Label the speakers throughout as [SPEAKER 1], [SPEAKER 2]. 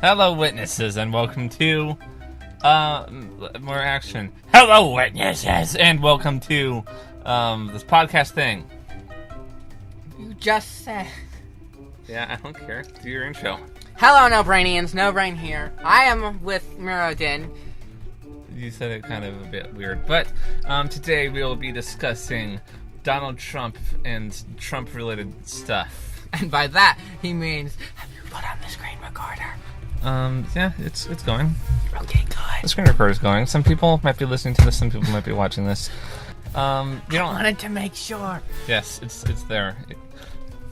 [SPEAKER 1] Hello, witnesses, and welcome to, more action. Hello, witnesses, and welcome to, this podcast thing.
[SPEAKER 2] You just said...
[SPEAKER 1] Yeah, I don't care. Do your intro.
[SPEAKER 2] Hello, NoBrainians. NoBrain here. I am with MeroDN.
[SPEAKER 1] You said it kind of a bit weird, but, today we will be discussing Donald Trump and Trump-related stuff.
[SPEAKER 2] And by that, he means, have you put on the screen recorder?
[SPEAKER 1] Yeah, it's going.
[SPEAKER 2] Okay, good.
[SPEAKER 1] The screen recorder's going. Some people might be listening to this, some people might be watching this.
[SPEAKER 2] I wanted to make sure.
[SPEAKER 1] Yes, it's there.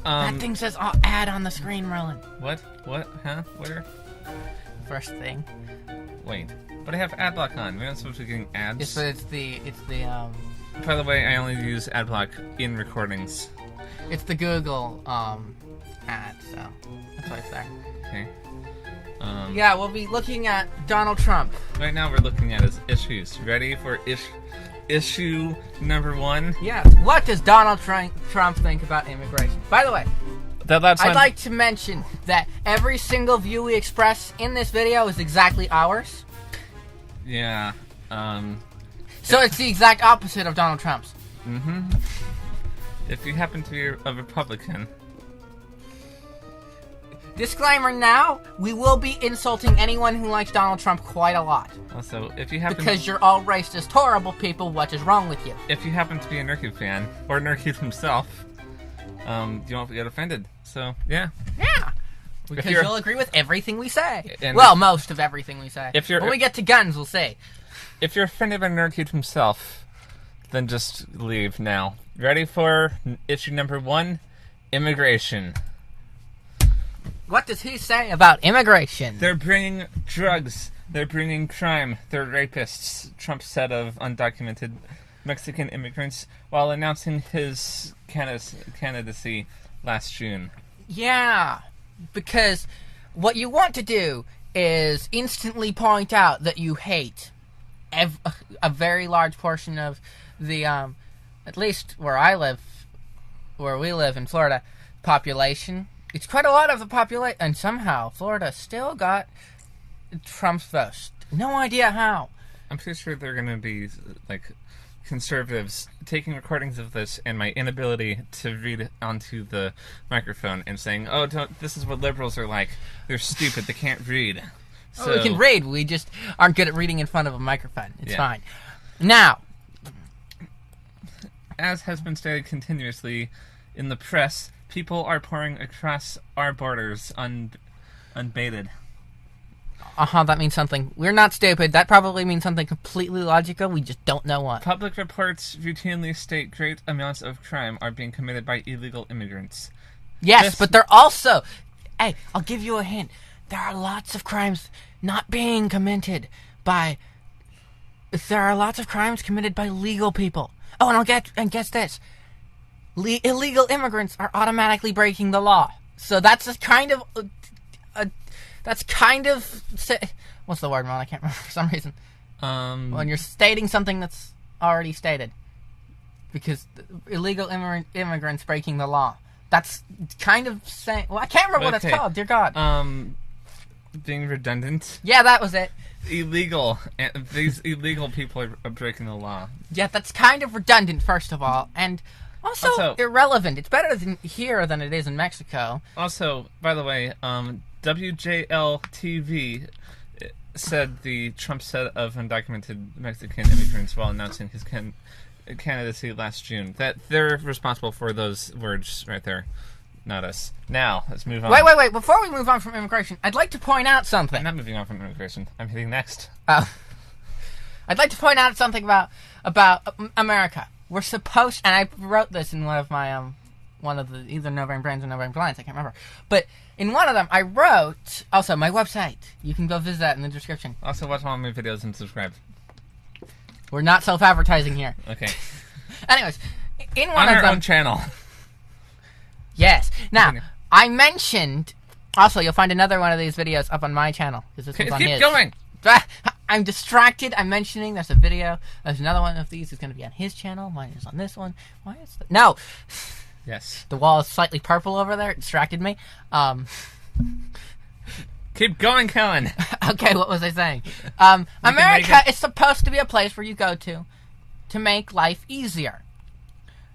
[SPEAKER 2] That thing says ad on the screen, Roland.
[SPEAKER 1] What? Huh? Where?
[SPEAKER 2] First thing.
[SPEAKER 1] Wait. But I have ad-block on. We're not supposed to be getting ads.
[SPEAKER 2] Yes, but it's the
[SPEAKER 1] By the way, I only use ad-block in recordings.
[SPEAKER 2] It's the Google, ad, so that's why it's there.
[SPEAKER 1] Okay.
[SPEAKER 2] Yeah, we'll be looking at Donald Trump.
[SPEAKER 1] Right now we're looking at his issues. Ready for issue number 1?
[SPEAKER 2] Yeah. What does Donald Trump think about immigration? By the way, I'd like to mention that every single view we express in this video is exactly ours.
[SPEAKER 1] Yeah.
[SPEAKER 2] So it's the exact opposite of Donald Trump's.
[SPEAKER 1] Mm-hmm. If you happen to be a Republican...
[SPEAKER 2] Disclaimer now, we will be insulting anyone who likes Donald Trump quite a lot.
[SPEAKER 1] Also, if you happen
[SPEAKER 2] because you're all racist, horrible people, what is wrong with you?
[SPEAKER 1] If you happen to be a Nerky fan, or Nerky himself, you won't get offended. So, yeah.
[SPEAKER 2] Yeah. Because you'll agree with everything we say.
[SPEAKER 1] Well,
[SPEAKER 2] most of everything we say. When we get to guns, we'll say.
[SPEAKER 1] If you're offended by Nerky himself, then just leave now. Ready for issue number 1? Immigration.
[SPEAKER 2] What does he say about immigration?
[SPEAKER 1] They're bringing drugs. They're bringing crime. They're rapists, Trump said of undocumented Mexican immigrants while announcing his candidacy last June.
[SPEAKER 2] Yeah, because what you want to do is instantly point out that you hate a very large portion of the, at least where we live in Florida, population. It's quite a lot of the population, and somehow Florida still got Trump's vote. No idea how.
[SPEAKER 1] I'm pretty sure they're going to be, like, conservatives taking recordings of this and my inability to read onto the microphone and saying, oh, this is what liberals are like. They're stupid. They can't read. So,
[SPEAKER 2] we can read. We just aren't good at reading in front of a microphone. It's fine. Now,
[SPEAKER 1] as has been stated continuously in the press, people are pouring across our borders unbated.
[SPEAKER 2] That means something. We're not stupid. That probably means something completely logical. We just don't know what.
[SPEAKER 1] Public reports routinely state great amounts of crime are being committed by illegal immigrants.
[SPEAKER 2] Yes, but they're also... Hey, I'll give you a hint. There are lots of crimes not being committed by... There are lots of crimes committed by legal people. Oh, and guess this. Illegal immigrants are automatically breaking the law. So that's a kind of... what's the word, Ron? I can't remember for some reason. When you're stating something that's already stated. Because illegal immigrants breaking the law. That's kind of saying... Well, I can't remember what it's called, dear God.
[SPEAKER 1] Being redundant.
[SPEAKER 2] Yeah, that was it.
[SPEAKER 1] Illegal. These illegal people are breaking the law.
[SPEAKER 2] Yeah, that's kind of redundant, first of all. And... Also, irrelevant. It's better here than it is in Mexico.
[SPEAKER 1] Also, by the way, WJL-TV said the Trump set of undocumented Mexican immigrants while announcing his candidacy last June. That they're responsible for those words right there, not us. Now, let's move on.
[SPEAKER 2] Wait. Before we move on from immigration, I'd like to point out something.
[SPEAKER 1] I'm not moving on from immigration. I'm hitting next.
[SPEAKER 2] Oh. I'd like to point out something about America. We're supposed, and I wrote this in one of my, either NoBrain Brains or NoBrain Blinds, I can't remember. But in one of them, I wrote, also, my website. You can go visit that in the description.
[SPEAKER 1] Also, watch all my videos and subscribe.
[SPEAKER 2] We're not self-advertising here.
[SPEAKER 1] Okay.
[SPEAKER 2] Anyways, in one
[SPEAKER 1] on
[SPEAKER 2] of
[SPEAKER 1] our
[SPEAKER 2] them...
[SPEAKER 1] own channel.
[SPEAKER 2] Yes. Now, I mentioned, also, you'll find another one of these videos up on my channel, because this one's on his.
[SPEAKER 1] Keep going!
[SPEAKER 2] I'm distracted. I'm mentioning there's a video. There's another one of these. It's going to be on his channel. Mine is on this one. Why is that? No.
[SPEAKER 1] Yes.
[SPEAKER 2] The wall is slightly purple over there. It distracted me.
[SPEAKER 1] Keep going, Kellen.
[SPEAKER 2] Okay, what was I saying? America is supposed to be a place where you go to make life easier.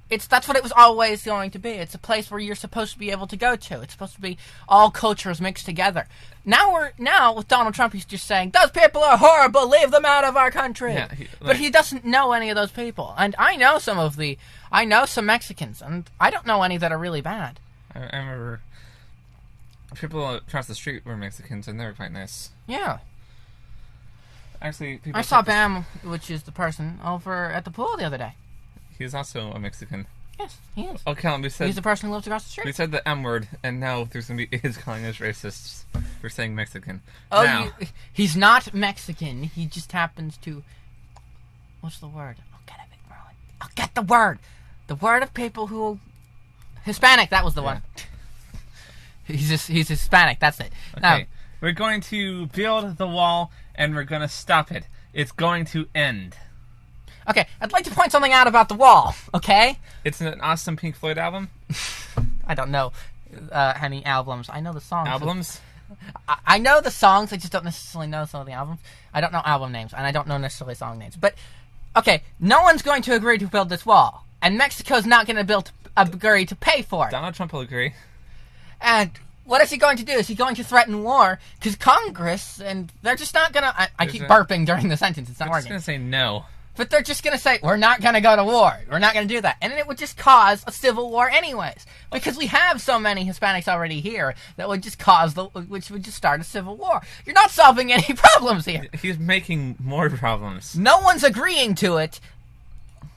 [SPEAKER 2] That's what it was always going to be. It's a place where you're supposed to be able to go to. It's supposed to be all cultures mixed together. Now with Donald Trump, he's just saying, those people are horrible, leave them out of our country. Yeah, but he doesn't know any of those people. And I know some Mexicans, and I don't know any that are really bad.
[SPEAKER 1] I remember people across the street were Mexicans, and they were quite nice.
[SPEAKER 2] Yeah.
[SPEAKER 1] Actually,
[SPEAKER 2] I saw Bam, which is the person, over at the pool the other day.
[SPEAKER 1] He's also a Mexican.
[SPEAKER 2] Yes, he is.
[SPEAKER 1] Oh, Kellen,
[SPEAKER 2] he's the person who lives across the street.
[SPEAKER 1] We said the M word, and now there's going to be is calling us racists for saying Mexican.
[SPEAKER 2] Oh, he's not Mexican. He just happens to... What's the word? I'll get it, Merlin. I'll get the word. The word of people who... Hispanic, that was the one. He's Hispanic, that's it.
[SPEAKER 1] Okay,
[SPEAKER 2] now,
[SPEAKER 1] we're going to build the wall, and we're going to stop it. It's going to end.
[SPEAKER 2] Okay, I'd like to point something out about the wall, okay?
[SPEAKER 1] It's an awesome Pink Floyd album.
[SPEAKER 2] I don't know any albums. I know the songs.
[SPEAKER 1] Albums?
[SPEAKER 2] I know the songs, I just don't necessarily know some of the albums. I don't know album names, and I don't know necessarily song names. But, okay, no one's going to agree to build this wall. And Mexico's not going to agree to pay for it.
[SPEAKER 1] Donald Trump will agree.
[SPEAKER 2] And what is he going to do? Is he going to threaten war? Because Congress, and they're just not going to... I keep burping during the sentence. It's not working.
[SPEAKER 1] They're just going to say no.
[SPEAKER 2] But they're just going to say, we're not going to go to war. We're not going to do that. And it would just cause a civil war anyways. Because we have so many Hispanics already here that would just which would just start a civil war. You're not solving any problems here.
[SPEAKER 1] He's making more problems.
[SPEAKER 2] No one's agreeing to it.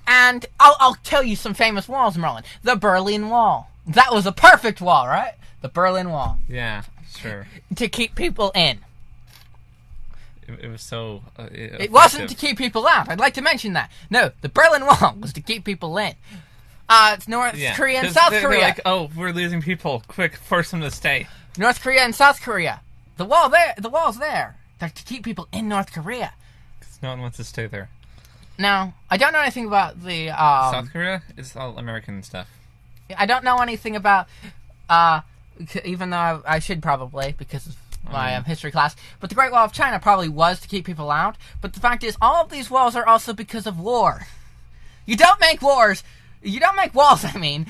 [SPEAKER 2] And I'll tell you some famous walls, Merlin. The Berlin Wall. That was a perfect wall, right? The Berlin Wall.
[SPEAKER 1] Yeah, sure.
[SPEAKER 2] To keep people in.
[SPEAKER 1] It was so...
[SPEAKER 2] it wasn't to keep people out. I'd like to mention that. No, the Berlin Wall was to keep people in. It's North Korea and South Korea.
[SPEAKER 1] They're like, oh, we're losing people. Quick, force them to stay.
[SPEAKER 2] North Korea and South Korea. The wall's there. They're to keep people in North Korea.
[SPEAKER 1] Because no one wants to stay there.
[SPEAKER 2] Now, I don't know anything about the...
[SPEAKER 1] South Korea? It's all American stuff.
[SPEAKER 2] I don't know anything about... even though I should probably, because of my history class. But the Great Wall of China probably was to keep people out. But the fact is, all of these walls are also because of war. You don't make wars... You don't make walls, I mean,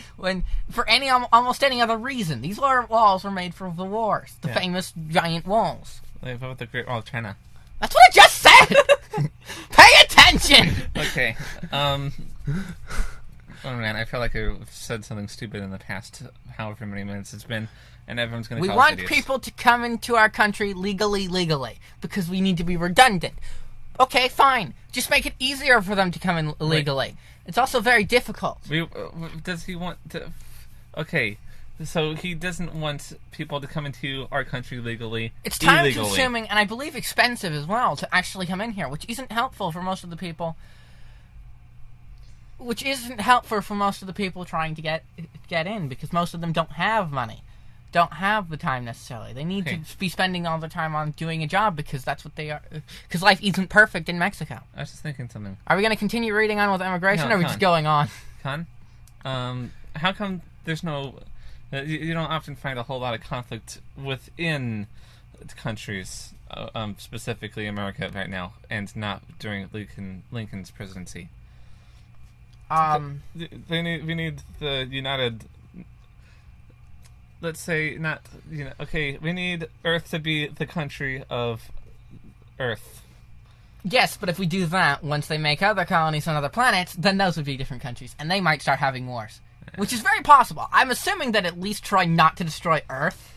[SPEAKER 2] for almost any other reason. These walls were made for the wars. The famous giant walls.
[SPEAKER 1] Like, what about the Great Wall of China?
[SPEAKER 2] That's what I just said! Pay attention!
[SPEAKER 1] Okay, oh man, I feel like I've said something stupid in the past however many minutes it's been, and everyone's going to call us idiots.
[SPEAKER 2] We want people to come into our country legally, because we need to be redundant. Okay, fine. Just make it easier for them to come in legally. Wait. It's also very difficult.
[SPEAKER 1] Does he want to... Okay, so he doesn't want people to come into our country legally.
[SPEAKER 2] It's time-consuming, and I believe expensive as well, to actually come in here, which isn't helpful for most of the people... trying to get in, because most of them don't have money. Don't have the time necessarily. They need to be spending all the time on doing a job, because that's what they are. Because life isn't perfect in Mexico.
[SPEAKER 1] I was just thinking something.
[SPEAKER 2] Are we going to continue reading on with immigration, or are we just going on?
[SPEAKER 1] Con? How come there's no... You don't often find a whole lot of conflict within countries, specifically America right now, and not during Lincoln's presidency? We need the United... Let's say not, we need Earth to be the country of Earth.
[SPEAKER 2] Yes, but if we do that, once they make other colonies on other planets, then those would be different countries, and they might start having wars. Which is very possible. I'm assuming that at least try not to destroy Earth.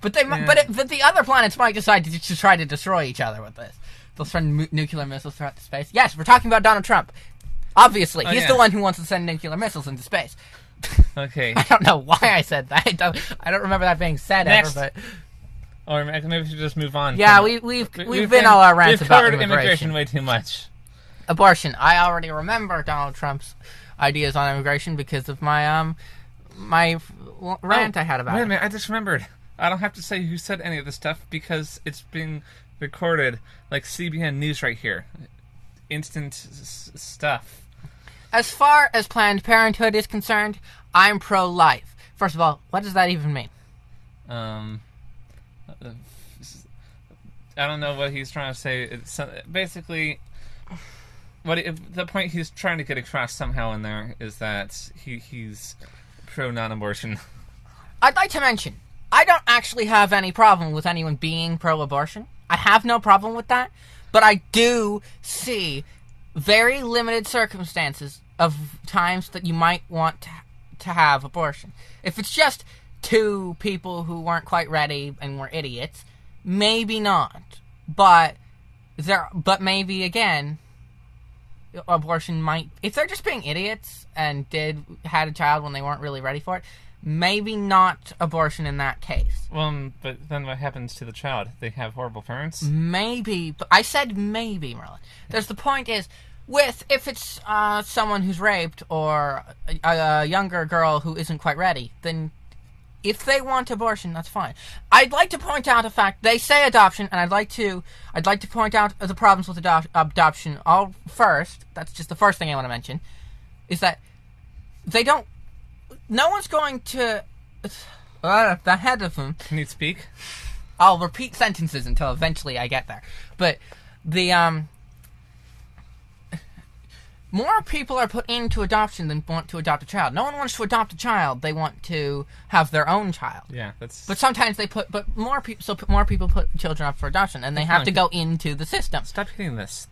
[SPEAKER 2] But but the other planets might decide to try to destroy each other with this. They'll send nuclear missiles throughout space. Yes, we're talking about Donald Trump. Obviously, he's the one who wants to send nuclear missiles into space.
[SPEAKER 1] Okay.
[SPEAKER 2] I don't know why I said that. I don't remember that being said ever, but...
[SPEAKER 1] Or maybe we should just move on.
[SPEAKER 2] Yeah, we've been all our rants about
[SPEAKER 1] immigration way too much.
[SPEAKER 2] Abortion. I already remember Donald Trump's ideas on immigration because of my rant I had about it.
[SPEAKER 1] Wait a minute, I just remembered. I don't have to say who said any of this stuff because it's being recorded like CBN News right here. Instant stuff.
[SPEAKER 2] As far as Planned Parenthood is concerned, I'm pro-life. First of all, what does that even mean?
[SPEAKER 1] I don't know what he's trying to say. It's basically, the point he's trying to get across somehow in there is that he's pro non-abortion.
[SPEAKER 2] I'd like to mention, I don't actually have any problem with anyone being pro-abortion. I have no problem with that. But I do see very limited circumstances of times that you might want to have abortion. If it's just two people who weren't quite ready and were idiots, maybe not. But maybe again, abortion might, if they're just being idiots and had a child when they weren't really ready for it, maybe not abortion in that case.
[SPEAKER 1] Well, but then what happens to the child? They have horrible parents?
[SPEAKER 2] Maybe, but I said maybe, Merlin. There's the point is, if it's someone who's raped or a younger girl who isn't quite ready, then if they want abortion, that's fine. I'd like to point out a fact. They say adoption, and I'd like to point out the problems with adoption. All first, that's just the first thing I want to mention, is that they don't. No one's going to. The head of them.
[SPEAKER 1] Can you speak?
[SPEAKER 2] I'll repeat sentences until eventually I get there. But more people are put into adoption than want to adopt a child. No one wants to adopt a child. They want to have their own child.
[SPEAKER 1] Yeah, that's.
[SPEAKER 2] But sometimes more people put children up for adoption, and they have to go into the system.
[SPEAKER 1] Stop hitting this.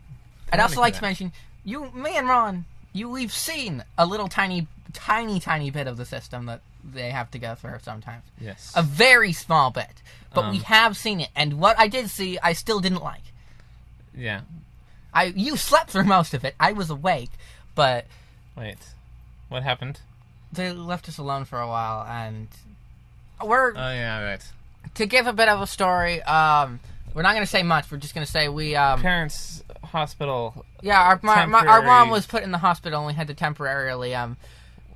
[SPEAKER 2] I'd also like to mention, me and Ron, we've seen a little tiny bit of the system that they have to go through sometimes.
[SPEAKER 1] Yes.
[SPEAKER 2] A very small bit. But we have seen it, and what I did see, I still didn't like.
[SPEAKER 1] Yeah.
[SPEAKER 2] You slept through most of it. I was awake, but...
[SPEAKER 1] Wait. What happened?
[SPEAKER 2] They left us alone for a while, and we're...
[SPEAKER 1] Oh, yeah, right.
[SPEAKER 2] To give a bit of a story, we're not going to say much. We're just going to say we...
[SPEAKER 1] Parents' hospital...
[SPEAKER 2] Yeah, our mom was put in the hospital, and we had to temporarily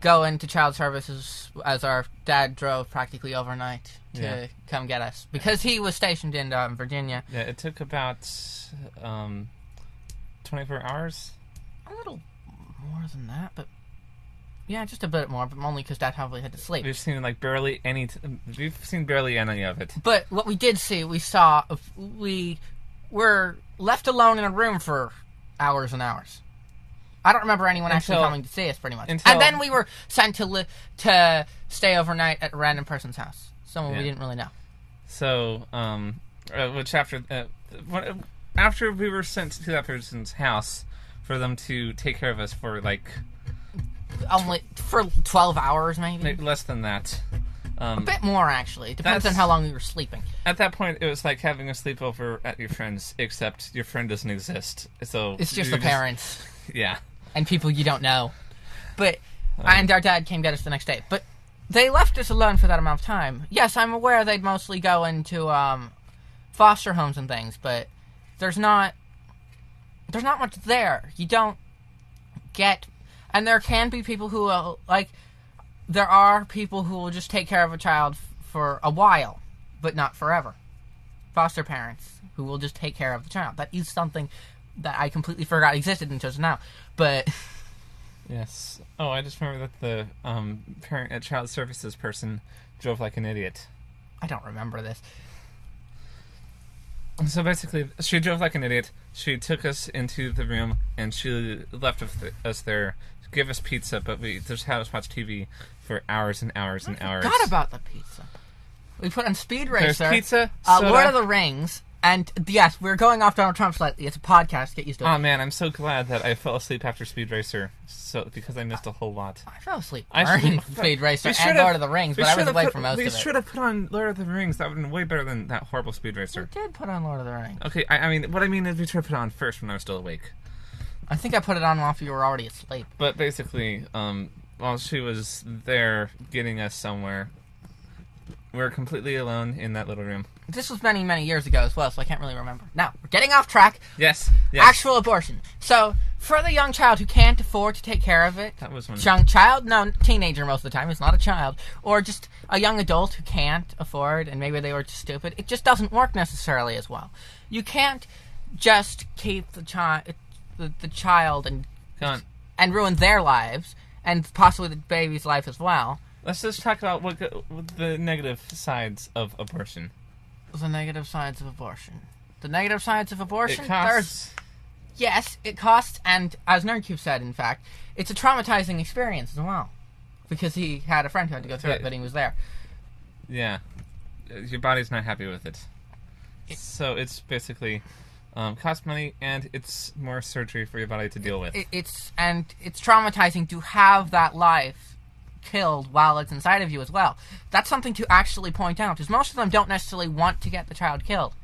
[SPEAKER 2] go into child services as our dad drove practically overnight to come get us. Because he was stationed in Virginia.
[SPEAKER 1] Yeah, it took about 24 hours?
[SPEAKER 2] A little more than that, but... Yeah, just a bit more, but only because Dad probably had to sleep.
[SPEAKER 1] We've seen barely any of it.
[SPEAKER 2] But what we did see, we were left alone in a room for hours and hours. I don't remember anyone actually coming to see us, pretty much. And then we were sent to stay overnight at a random person's house, someone we didn't really know.
[SPEAKER 1] So, which after we were sent to that person's house for them to take care of us for
[SPEAKER 2] only for 12 hours, maybe
[SPEAKER 1] less than that.
[SPEAKER 2] A bit more, actually. Depends on how long we were sleeping.
[SPEAKER 1] At that point, it was like having a sleepover at your friend's, except your friend doesn't exist. So
[SPEAKER 2] it's just the parents.
[SPEAKER 1] Yeah.
[SPEAKER 2] And people you don't know. But and our dad came to get us the next day. But they left us alone for that amount of time. Yes, I'm aware they'd mostly go into foster homes and things, but there's not much there. You don't get... And there can be people who will, there are people who will just take care of a child for a while, but not forever. Foster parents who will just take care of the child. That is something that I completely forgot existed until just now. But...
[SPEAKER 1] Yes. Oh, I just remember that the parent at child services person drove like an idiot.
[SPEAKER 2] I don't remember this.
[SPEAKER 1] So basically, she drove like an idiot. She took us into the room, and she left us there. Give us pizza, but we just had us watch TV for hours and hours and hours.
[SPEAKER 2] I forgot about the pizza. We put on Speed Racer,
[SPEAKER 1] There's pizza, soda.
[SPEAKER 2] Lord of the Rings, and yes, we're going off Donald Trump slightly. It's a podcast. Get used to it.
[SPEAKER 1] Oh man, I'm so glad that I fell asleep after Speed Racer, because I missed a whole lot.
[SPEAKER 2] I fell asleep during Speed Racer and Lord of the Rings, but I was awake for most of it.
[SPEAKER 1] We should have put on Lord of the Rings. That would have been way better than that horrible Speed Racer.
[SPEAKER 2] We did put on Lord of the Rings.
[SPEAKER 1] Okay, I mean, what I mean is we should have put it on first when I was still awake.
[SPEAKER 2] I think I put it on while you were already asleep.
[SPEAKER 1] But basically, while she was there getting us somewhere, we were completely alone in that little room.
[SPEAKER 2] This was many, many years ago as well, so I can't really remember. Now, we're getting off track.
[SPEAKER 1] Yes.
[SPEAKER 2] Actual abortion. So, for the young child who can't afford to take care of it...
[SPEAKER 1] That was one.
[SPEAKER 2] Young child? No, teenager most of the time. It's not a child. Or just a young adult who can't afford, and maybe they were just stupid. It just doesn't work necessarily as well. You can't just keep the child and ruin their lives, and possibly the baby's life as well.
[SPEAKER 1] Let's just talk about what the negative sides of abortion.
[SPEAKER 2] the negative sides of abortion. The negative sides of abortion?
[SPEAKER 1] It costs.
[SPEAKER 2] Yes, it costs, and as Nerdcube said, in fact, it's a traumatizing experience as well. Because he had a friend who had to go through it, but he was there.
[SPEAKER 1] Yeah. Your body's not happy with it. So it's basically costs money, and it's more surgery for your body to deal with.
[SPEAKER 2] It's traumatizing to have that life killed while it's inside of you as well. That's something to actually point out, because most of them don't necessarily want to get the child killed.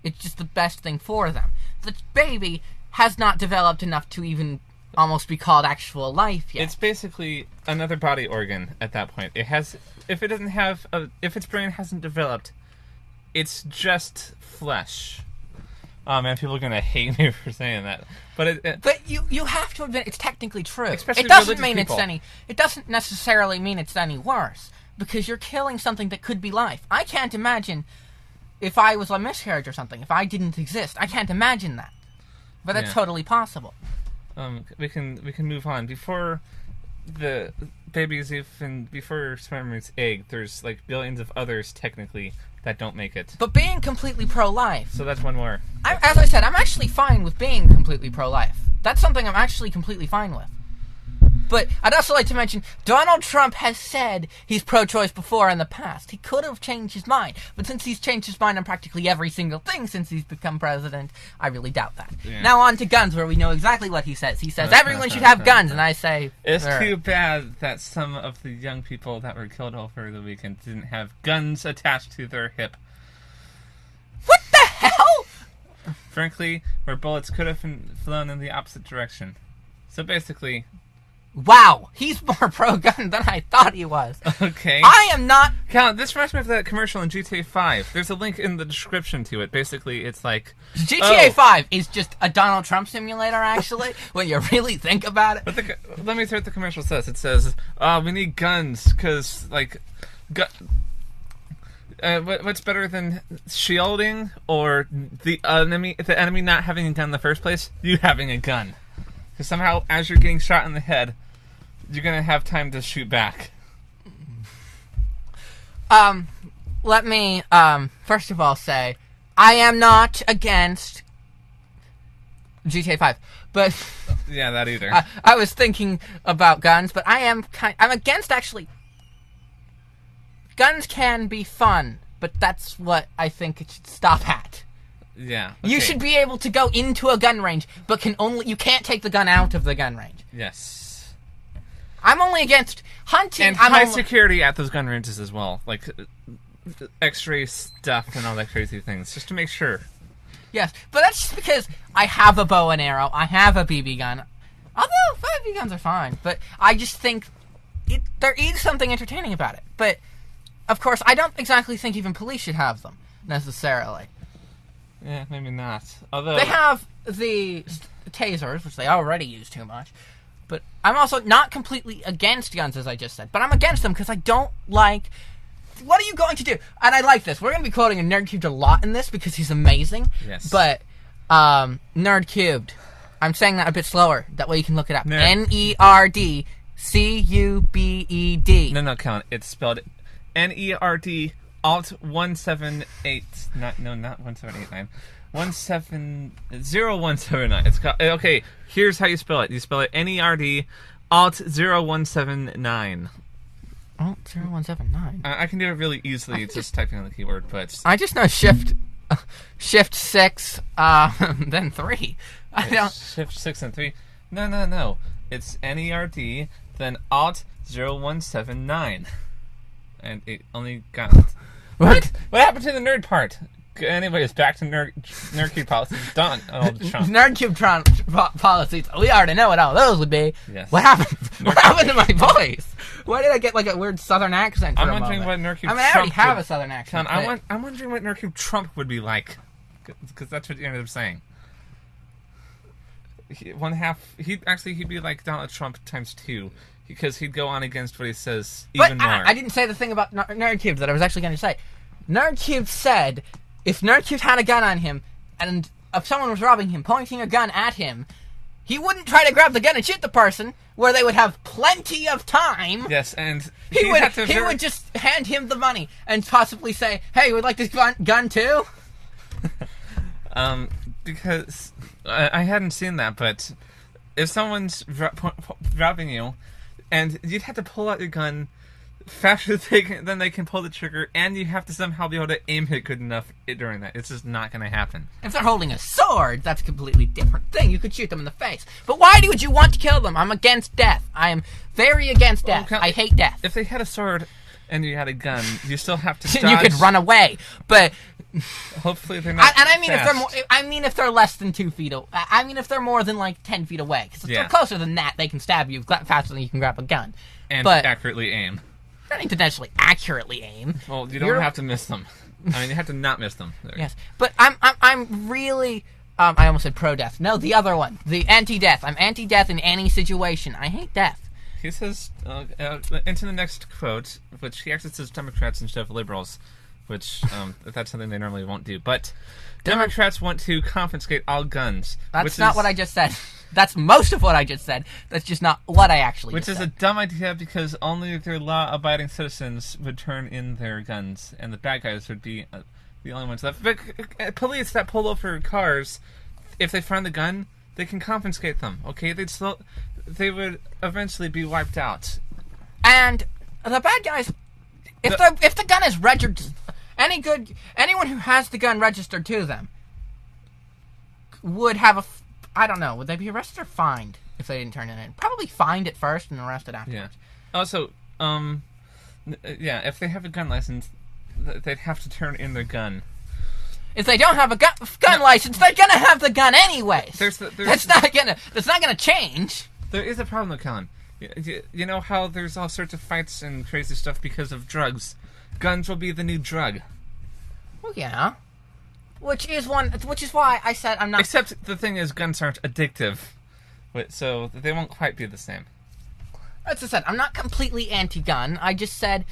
[SPEAKER 2] It's just the best thing for them. The baby has not developed enough to even almost be called actual life yet.
[SPEAKER 1] It's basically another body organ at that point. It has, if its brain hasn't developed, it's just flesh. Oh man, people are gonna hate me for saying that, but
[SPEAKER 2] you have to admit it's technically true.
[SPEAKER 1] Especially
[SPEAKER 2] it doesn't mean
[SPEAKER 1] people.
[SPEAKER 2] It doesn't necessarily mean it's any worse, because you're killing something that could be life. I can't imagine if I was a miscarriage or something. If I didn't exist, I can't imagine that. But that's totally possible.
[SPEAKER 1] We can move on. Before the babies even before sperm meets egg, there's like billions of others technically that don't make it.
[SPEAKER 2] But being completely pro-life.
[SPEAKER 1] So that's one more.
[SPEAKER 2] As I said, I'm actually fine with being completely pro-life. That's something I'm actually completely fine with. But I'd also like to mention, Donald Trump has said he's pro-choice before in the past. He could have changed his mind. But since he's changed his mind on practically every single thing since he's become president, I really doubt that. Yeah. Now on to guns, where we know exactly what he says. He says everyone should have guns, and I say...
[SPEAKER 1] It's too bad that some of the young people that were killed over the weekend didn't have guns attached to their hip.
[SPEAKER 2] What the hell?
[SPEAKER 1] Frankly, where bullets could have flown in the opposite direction. So basically...
[SPEAKER 2] Wow, he's more pro-gun than I thought he was.
[SPEAKER 1] Okay.
[SPEAKER 2] I am not...
[SPEAKER 1] Count, this reminds me of that commercial in GTA 5. There's a link in the description to it. Basically, it's like...
[SPEAKER 2] GTA 5 is just a Donald Trump simulator, actually, when you really think about it.
[SPEAKER 1] But let me see what the commercial says. It says, we need guns, because, like... what's better than shielding or the enemy not having a gun in the first place? You having a gun. Because somehow, as you're getting shot in the head, you're going to have time to shoot back.
[SPEAKER 2] Let me, first of all say, I am not against GTA 5, but...
[SPEAKER 1] Yeah, that either.
[SPEAKER 2] I was thinking about guns, but I'm against, actually... Guns can be fun, but that's what I think it should stop at.
[SPEAKER 1] Yeah.
[SPEAKER 2] Okay. You should be able to go into a gun range, but you can't take the gun out of the gun range.
[SPEAKER 1] Yes.
[SPEAKER 2] I'm only against hunting.
[SPEAKER 1] And high security at those gun ranges as well. Like, X-ray stuff and all that crazy things, just to make sure.
[SPEAKER 2] Yes, but that's just because I have a bow and arrow, I have a BB gun. Although, BB guns are fine, but I just think there is something entertaining about it. But, of course, I don't exactly think even police should have them, necessarily.
[SPEAKER 1] Yeah, maybe not. Although
[SPEAKER 2] they have the tasers, which they already use too much. But I'm also not completely against guns, as I just said. But I'm against them because I don't like... What are you going to do? And I like this. We're going to be quoting a Nerdcubed a lot in this because he's amazing.
[SPEAKER 1] Yes.
[SPEAKER 2] But, Nerdcubed. I'm saying that a bit slower. That way you can look it up. Nerdcubed.
[SPEAKER 1] No, count. It's spelled Nerd... Alt 178 not 1789 0179. It's called, okay, here's how you spell it. You spell it NERD Alt 0179.
[SPEAKER 2] Alt 0179.
[SPEAKER 1] I can do it really easily just typing on the keyboard, but
[SPEAKER 2] I just know Shift 6 then 3. I don't
[SPEAKER 1] Shift 6 and 3. No. It's NERD then Alt 0179. And it only got What happened to the nerd part? Anyways, back to Nerdcube policies. Done.
[SPEAKER 2] Nerdcube policies. We already know what all those would be.
[SPEAKER 1] Yes.
[SPEAKER 2] What happened? What happened to my voice? Why did I get like a weird Southern accent?
[SPEAKER 1] I'm wondering what Nerdcube.
[SPEAKER 2] I already have a Southern accent.
[SPEAKER 1] I'm wondering what Nerdcube Trump would be like, because that's what you ended up saying. He'd be like Donald Trump times 2. Because he'd go on against what he says even more.
[SPEAKER 2] I didn't say the thing about Nerdcube that I was actually going to say. Nerdcube said if Nerdcube had a gun on him, and if someone was robbing him, pointing a gun at him, He wouldn't try to grab the gun and shoot the person, where they would have plenty of time.
[SPEAKER 1] Yes, and
[SPEAKER 2] he would just hand him the money and possibly say, "Hey, you would like this gun too?"
[SPEAKER 1] Because I hadn't seen that, but if someone's robbing you, and you'd have to pull out your gun faster than they can pull the trigger, and you have to somehow be able to aim it good enough during that. It's just not going to happen.
[SPEAKER 2] If they're holding a sword, that's a completely different thing. You could shoot them in the face. But why would you want to kill them? I'm against death. I am very against death. I hate death.
[SPEAKER 1] If they had a sword and you had a gun, you still have to dodge.
[SPEAKER 2] You could run away, but
[SPEAKER 1] hopefully they're not.
[SPEAKER 2] And I mean,
[SPEAKER 1] fast.
[SPEAKER 2] if they're less than 2 feet. I mean, if they're more than like 10 feet away, because if they're closer than that, they can stab you faster than you can grab a gun
[SPEAKER 1] and accurately aim.
[SPEAKER 2] You don't need to necessarily accurately aim.
[SPEAKER 1] Well, you don't have to miss them. I mean, you have to not miss them. There.
[SPEAKER 2] Yes, but I'm really. I almost said pro-death. No, the other one, the anti-death. I'm anti-death in any situation. I hate death.
[SPEAKER 1] He says, into the next quote, which he actually says Democrats instead of liberals, which that's something they normally won't do. But Democrats want to confiscate all guns.
[SPEAKER 2] That's not what I just said. That's most of what I just said. That's just not what I actually
[SPEAKER 1] Which
[SPEAKER 2] just
[SPEAKER 1] is
[SPEAKER 2] said.
[SPEAKER 1] a dumb idea because only their law-abiding citizens would turn in their guns, and the bad guys would be the only ones left. But police that pull over cars, if they find the gun, they can confiscate them. Okay, they would eventually be wiped out.
[SPEAKER 2] And the bad guys, if the gun is registered, anyone who has the gun registered to them would have I don't know, would they be arrested or fined if they didn't turn it in? Probably fined at first and arrested afterwards.
[SPEAKER 1] Yeah. Also, if they have a gun license, they'd have to turn in their gun.
[SPEAKER 2] If they don't have a gun license, they're gonna have the gun anyways. That's not gonna change.
[SPEAKER 1] There is a problem though, Kellen. You know how there's all sorts of fights and crazy stuff because of drugs. Guns will be the new drug.
[SPEAKER 2] Well, yeah. Which is why I said I'm not.
[SPEAKER 1] Except the thing is, guns aren't addictive, so they won't quite be the same.
[SPEAKER 2] As I said, I'm not completely anti-gun. I just said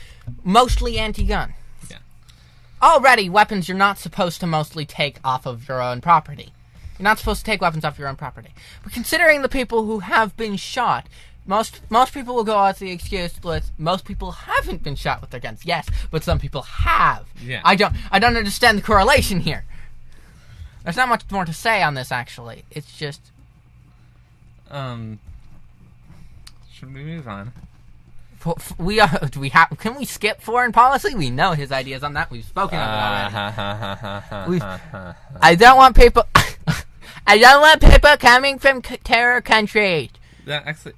[SPEAKER 2] mostly anti-gun.
[SPEAKER 1] Yeah.
[SPEAKER 2] Already, weapons you're not supposed to mostly take off of your own property. You're not supposed to take weapons off your own property. But considering the people who have been shot, most people will go out the excuse with most people haven't been shot with their guns. Yes, but some people have.
[SPEAKER 1] Yeah.
[SPEAKER 2] I don't understand the correlation here. There's not much more to say on this, actually. It's just...
[SPEAKER 1] Should we move on?
[SPEAKER 2] Can we skip foreign policy? We know his ideas on that. We've spoken of it already. I don't want people... I don't want people coming from terror countries.
[SPEAKER 1] That actually...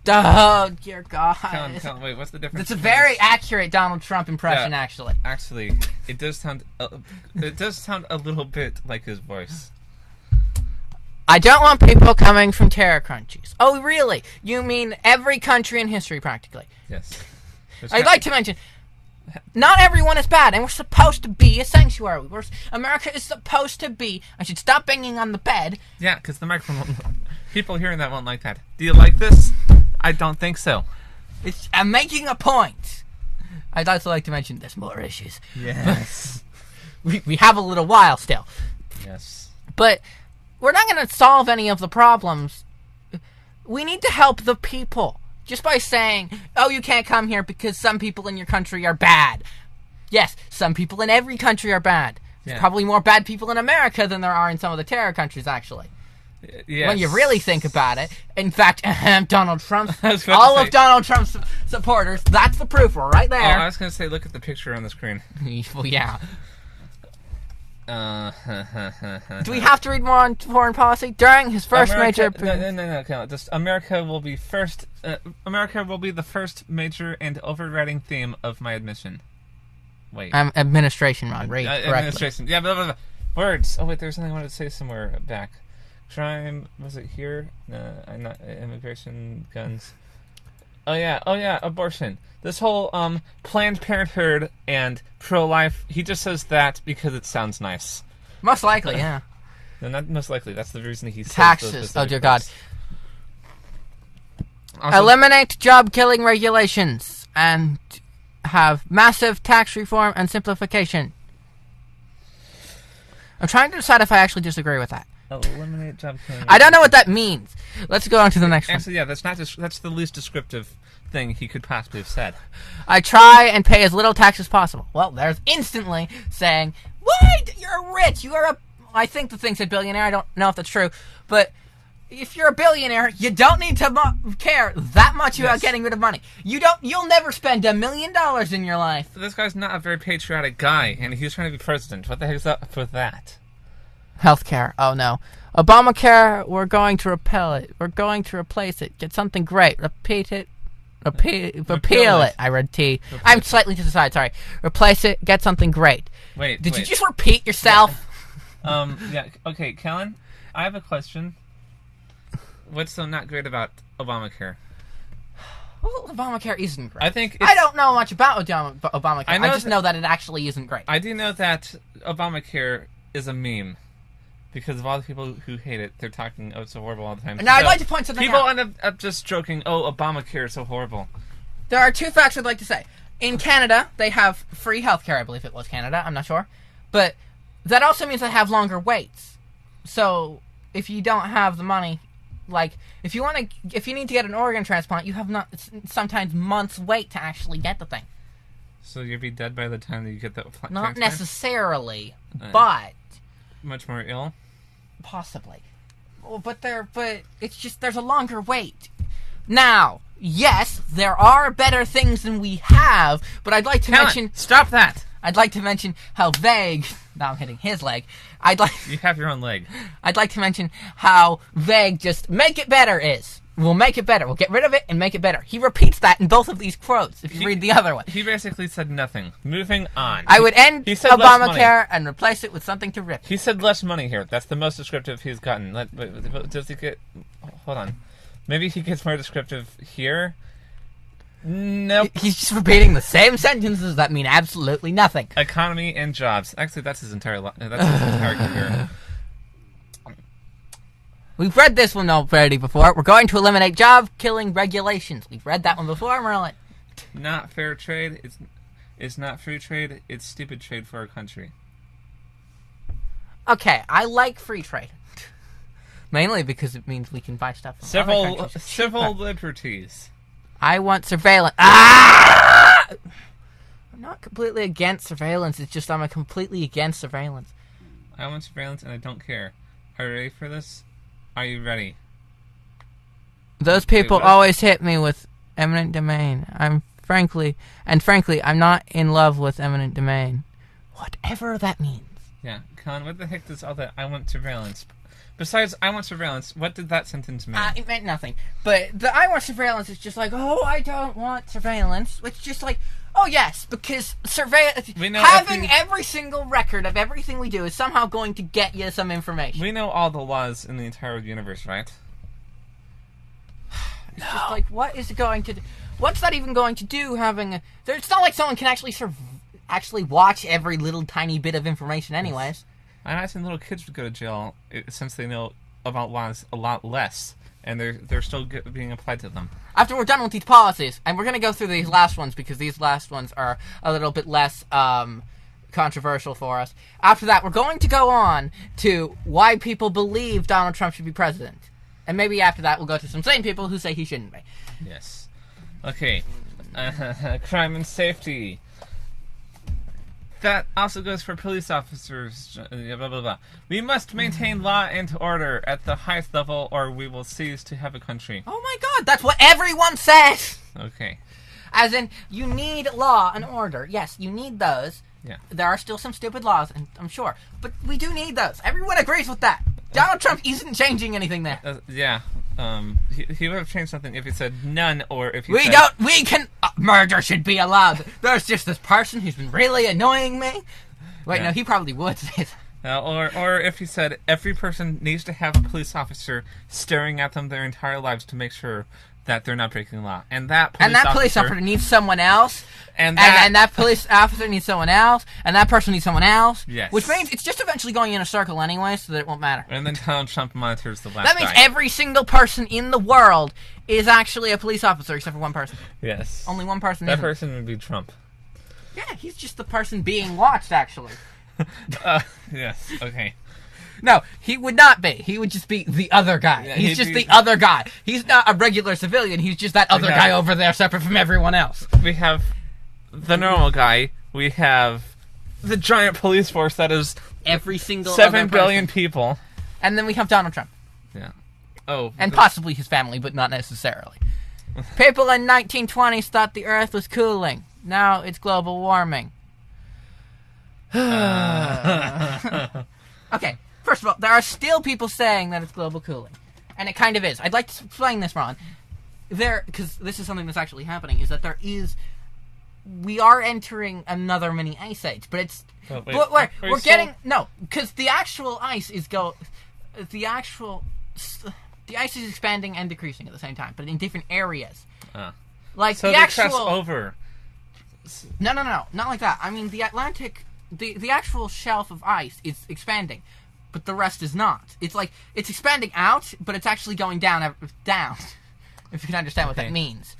[SPEAKER 2] Oh, dear God.
[SPEAKER 1] Colin, wait, what's the difference?
[SPEAKER 2] It's a very accurate Donald Trump impression, actually.
[SPEAKER 1] Actually, it does sound a little bit like his voice.
[SPEAKER 2] I don't want people coming from terror countries. Oh, really? You mean every country in history, practically?
[SPEAKER 1] Yes.
[SPEAKER 2] I'd like to mention, not everyone is bad, and we're supposed to be a sanctuary. America is supposed to be... I should stop banging on the bed.
[SPEAKER 1] Yeah, because the microphone won't... People hearing that won't like that. Do you like this? I don't think so.
[SPEAKER 2] I'm making a point. I'd also like to mention there's more issues.
[SPEAKER 1] Yes.
[SPEAKER 2] we have a little while still.
[SPEAKER 1] Yes.
[SPEAKER 2] But we're not going to solve any of the problems. We need to help the people. Just by saying, oh, you can't come here because some people in your country are bad. Yes, some people in every country are bad. There's probably more bad people in America than there are in some of the terror countries, actually.
[SPEAKER 1] Yes.
[SPEAKER 2] When you really think about it. In fact, Donald Trump, all of Donald Trump's supporters, that's the proof right there.
[SPEAKER 1] Oh, I was going to say, look at the picture on the screen.
[SPEAKER 2] Well, yeah. Do we have to read more on foreign policy? During his first major...
[SPEAKER 1] No. Just America will be first... America will be the first major and overriding theme of my admission. Wait.
[SPEAKER 2] Administration, Ron. Read correctly.
[SPEAKER 1] Administration. Yeah, blah, blah, blah. Words. Oh, wait, there's something I wanted to say somewhere back. Crime, was it here? Not immigration, guns. Oh yeah, abortion. This whole Planned Parenthood and pro-life. He just says that because it sounds nice.
[SPEAKER 2] Most likely, yeah.
[SPEAKER 1] No, not most likely. That's the reason he says
[SPEAKER 2] taxes. Oh dear God.
[SPEAKER 1] Also,
[SPEAKER 2] eliminate job-killing regulations and have massive tax reform and simplification. I'm trying to decide if I actually disagree with that.
[SPEAKER 1] Eliminate job killing.
[SPEAKER 2] I don't know what that means. Let's go on to the next one.
[SPEAKER 1] Actually, yeah, that's the least descriptive thing he could possibly have said.
[SPEAKER 2] I try and pay as little tax as possible. Well, there's instantly saying, what? You're rich. You are a... I think the thing said billionaire. I don't know if that's true. But if you're a billionaire, you don't need to care that much about getting rid of money. You'll never spend $1 million in your life.
[SPEAKER 1] This guy's not a very patriotic guy, and he's trying to be president. What the heck is up with that?
[SPEAKER 2] Healthcare. Oh, no. Obamacare, we're going to repel it. We're going to replace it. Get something great. Repeat it. Repeal it. I read T. I'm slightly to the side, sorry. Replace it. Get something great. Did you just repeat yourself?
[SPEAKER 1] Yeah. Okay, Kellen, I have a question. What's so not great about Obamacare?
[SPEAKER 2] Well, Obamacare isn't great.
[SPEAKER 1] I
[SPEAKER 2] don't know much about Obamacare. I just know that it actually isn't great.
[SPEAKER 1] I do know that Obamacare is a meme. Because of all the people who hate it, they're talking, oh, it's so horrible all the time.
[SPEAKER 2] Now, I'd like to point something out.
[SPEAKER 1] People end up just joking, oh, Obamacare is so horrible.
[SPEAKER 2] There are two facts I'd like to say. In Canada, they have free healthcare. I believe it was Canada. I'm not sure. But that also means they have longer waits. So, if you don't have the money, like, if you need to get an organ transplant, you have sometimes months wait to actually get the thing.
[SPEAKER 1] So you'll be dead by the time that you get the transplant?
[SPEAKER 2] Not necessarily, but...
[SPEAKER 1] Much more ill?
[SPEAKER 2] Possibly. But it's just, there's a longer wait. Now, yes, there are better things than we have, but I'd like to mention...
[SPEAKER 1] Stop that!
[SPEAKER 2] I'd like to mention how vague... Now I'm hitting his leg.
[SPEAKER 1] You have your own leg.
[SPEAKER 2] I'd like to mention how vague just make it better is. We'll make it better. We'll get rid of it and make it better. He repeats that in both of these quotes, if you read the other one.
[SPEAKER 1] He basically said nothing. Moving on.
[SPEAKER 2] I would end Obamacare and replace it with something to rip.
[SPEAKER 1] He said less money here. That's the most descriptive he's gotten. Does he get... Hold on. Maybe he gets more descriptive here? Nope.
[SPEAKER 2] He's just repeating the same sentences that mean absolutely nothing.
[SPEAKER 1] Economy and jobs. Actually, that's his entire career.
[SPEAKER 2] We've read this one already before. We're going to eliminate job-killing regulations. We've read that one before, Merlin.
[SPEAKER 1] Not fair trade. It's not free trade. It's stupid trade for our country.
[SPEAKER 2] Okay, I like free trade. Mainly because it means we can buy stuff from other countries.
[SPEAKER 1] Civil liberties.
[SPEAKER 2] I want surveillance. Ah! I'm not completely against surveillance. It's just I'm completely against surveillance.
[SPEAKER 1] I want surveillance and I don't care. Are you ready for this? Are you ready?
[SPEAKER 2] Those people always hit me with eminent domain. Frankly, I'm not in love with eminent domain. Whatever that means.
[SPEAKER 1] Yeah, Con, what the heck does all that I want surveillance? Besides, I want surveillance, what did that sentence mean?
[SPEAKER 2] It meant nothing. But the I want surveillance is just like, oh, I don't want surveillance. Which is just like, oh yes, because having every single record of everything we do is somehow going to get you some information.
[SPEAKER 1] We know all the laws in the entire universe, right?
[SPEAKER 2] It's just like, what is it going to do? What's that even going to do it's not like someone can actually watch every little tiny bit of information anyways.
[SPEAKER 1] I imagine little kids would go to jail since they know about laws a lot less, and they're still being applied to them.
[SPEAKER 2] After we're done with these policies, and we're going to go through these last ones because these last ones are a little bit less controversial for us. After that, we're going to go on to why people believe Donald Trump should be president. And maybe after that, we'll go to some sane people who say he shouldn't be.
[SPEAKER 1] Yes. Okay. Crime and safety. That also goes for police officers, blah, blah, blah. We must maintain law and order at the highest level, or we will cease to have a country.
[SPEAKER 2] Oh my god, that's what everyone says!
[SPEAKER 1] Okay.
[SPEAKER 2] As in, you need law and order. Yes, you need those.
[SPEAKER 1] Yeah.
[SPEAKER 2] There are still some stupid laws, and I'm sure. But we do need those. Everyone agrees with that. Donald Trump isn't changing anything there.
[SPEAKER 1] Yeah. He would have changed something if he said none, or if he
[SPEAKER 2] murder should be allowed. There's just this person who's been really annoying me. Wait, no, he probably would say that.
[SPEAKER 1] Or if he said every person needs to have a police officer staring at them their entire lives to make sure that they're not breaking law. And that police officer
[SPEAKER 2] needs someone else. And that police officer needs someone else. And that person needs someone else.
[SPEAKER 1] Yes.
[SPEAKER 2] Which means it's just eventually going in a circle anyway, so that it won't matter.
[SPEAKER 1] And then Donald Trump monitors the last
[SPEAKER 2] That means every single person in the world is actually a police officer except for one person.
[SPEAKER 1] Yes.
[SPEAKER 2] Only one person
[SPEAKER 1] That person would be Trump.
[SPEAKER 2] Yeah, he's just the person being watched, actually.
[SPEAKER 1] Yes, okay.
[SPEAKER 2] No, he would not be. He would just be the other guy.
[SPEAKER 1] Yeah,
[SPEAKER 2] he's just the other guy. He's not a regular civilian. He's just that other guy over there, separate from everyone else.
[SPEAKER 1] We have the normal guy. We have the giant police force that is
[SPEAKER 2] every single
[SPEAKER 1] 7 billion people.
[SPEAKER 2] And then we have Donald Trump.
[SPEAKER 1] Yeah. Oh.
[SPEAKER 2] And possibly his family, but not necessarily. People in 1920s thought the Earth was cooling. Now it's global warming. Okay, first of all, there are still people saying that it's global cooling. And it kind of is. I'd like to explain this, Ron. Because this is something that's actually happening, is that we are entering another mini ice age, but it's...
[SPEAKER 1] Oh, wait,
[SPEAKER 2] we're getting... No, because the actual ice is the ice is expanding and decreasing at the same time, but in different areas. Like
[SPEAKER 1] so
[SPEAKER 2] the actual...
[SPEAKER 1] crest over.
[SPEAKER 2] No, not like that. I mean, the Atlantic... The actual shelf of ice is expanding, but the rest is not. It's like, it's expanding out, but it's actually going down, if you can understand what that means.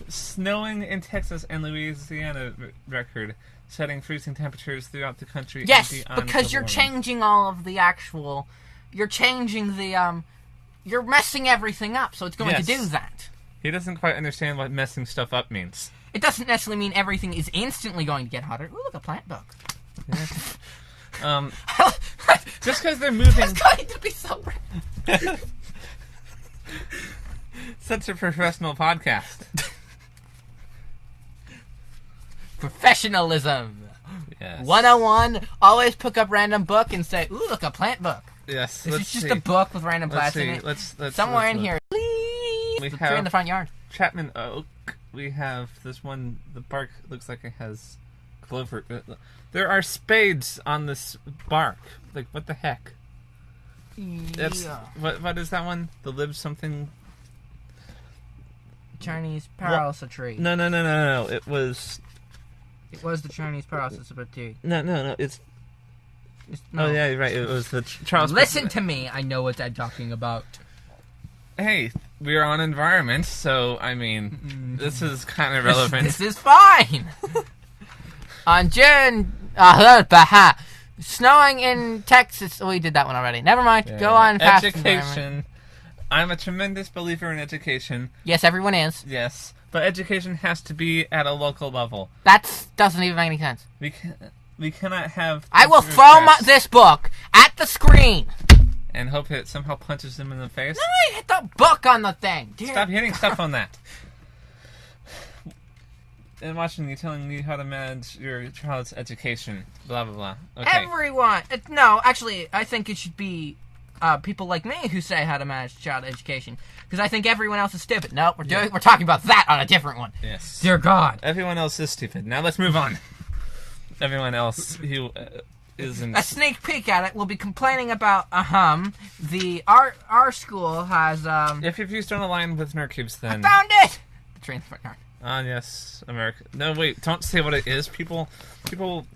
[SPEAKER 1] Snowing in Texas and Louisiana record, setting freezing temperatures throughout the country.
[SPEAKER 2] Yes, because you're changing all of the actual... You're changing the, you're messing everything up, so it's going to do that.
[SPEAKER 1] He doesn't quite understand what messing stuff up means.
[SPEAKER 2] It doesn't necessarily mean everything is instantly going to get hotter. Ooh, look, a plant book.
[SPEAKER 1] Yeah. Just because they're moving...
[SPEAKER 2] It's going to be so rad.
[SPEAKER 1] Such a professional podcast.
[SPEAKER 2] Professionalism.
[SPEAKER 1] Yes.
[SPEAKER 2] 101, always pick up random book and say, ooh, look, a plant book.
[SPEAKER 1] Yes,
[SPEAKER 2] This is just a book with random plants in it.
[SPEAKER 1] Let's
[SPEAKER 2] Somewhere in
[SPEAKER 1] look.
[SPEAKER 2] here. Please.
[SPEAKER 1] We
[SPEAKER 2] They're
[SPEAKER 1] have
[SPEAKER 2] in the front yard.
[SPEAKER 1] Chapman Oak. We have this one. The bark looks like it has clover. There are spades on this bark. Like, what the heck? That's what is that one? The lib something.
[SPEAKER 2] Chinese paralysis tree.
[SPEAKER 1] No. It was
[SPEAKER 2] the Chinese paralysis tree.
[SPEAKER 1] No. It's
[SPEAKER 2] no.
[SPEAKER 1] Oh yeah, you're right. It was the Charles.
[SPEAKER 2] Listen to me. I know what I'm talking about.
[SPEAKER 1] Hey, we're on environment, so I mean, this is kind of relevant.
[SPEAKER 2] This is fine. On June, snowing in Texas. Oh, we did that one already. Never mind.
[SPEAKER 1] Yeah.
[SPEAKER 2] Go on. Fast
[SPEAKER 1] Education. I'm a tremendous believer in education.
[SPEAKER 2] Yes, everyone is.
[SPEAKER 1] Yes, but education has to be at a local level.
[SPEAKER 2] That doesn't even make any sense.
[SPEAKER 1] We cannot have.
[SPEAKER 2] I will throw this book at the screen.
[SPEAKER 1] And hope it somehow punches them in the face.
[SPEAKER 2] No, I hit the book on the thing. Dear
[SPEAKER 1] Stop hitting stuff on that. And watching you telling me how to manage your child's education. Blah, blah, blah. Okay.
[SPEAKER 2] Everyone. No, actually, I think it should be people like me who say how to manage child education. Because I think everyone else is stupid. No, we're talking about that on a different one.
[SPEAKER 1] Yes.
[SPEAKER 2] Dear God.
[SPEAKER 1] Everyone else is stupid. Now let's move on. Everyone else who isn't...
[SPEAKER 2] A sneak peek at it, we'll be complaining about, our school has,
[SPEAKER 1] If you've used on a line with Nurcubes, then...
[SPEAKER 2] I found it! The tree in the front yard.
[SPEAKER 1] Ah, yes, America. No, wait, don't say what it is. People...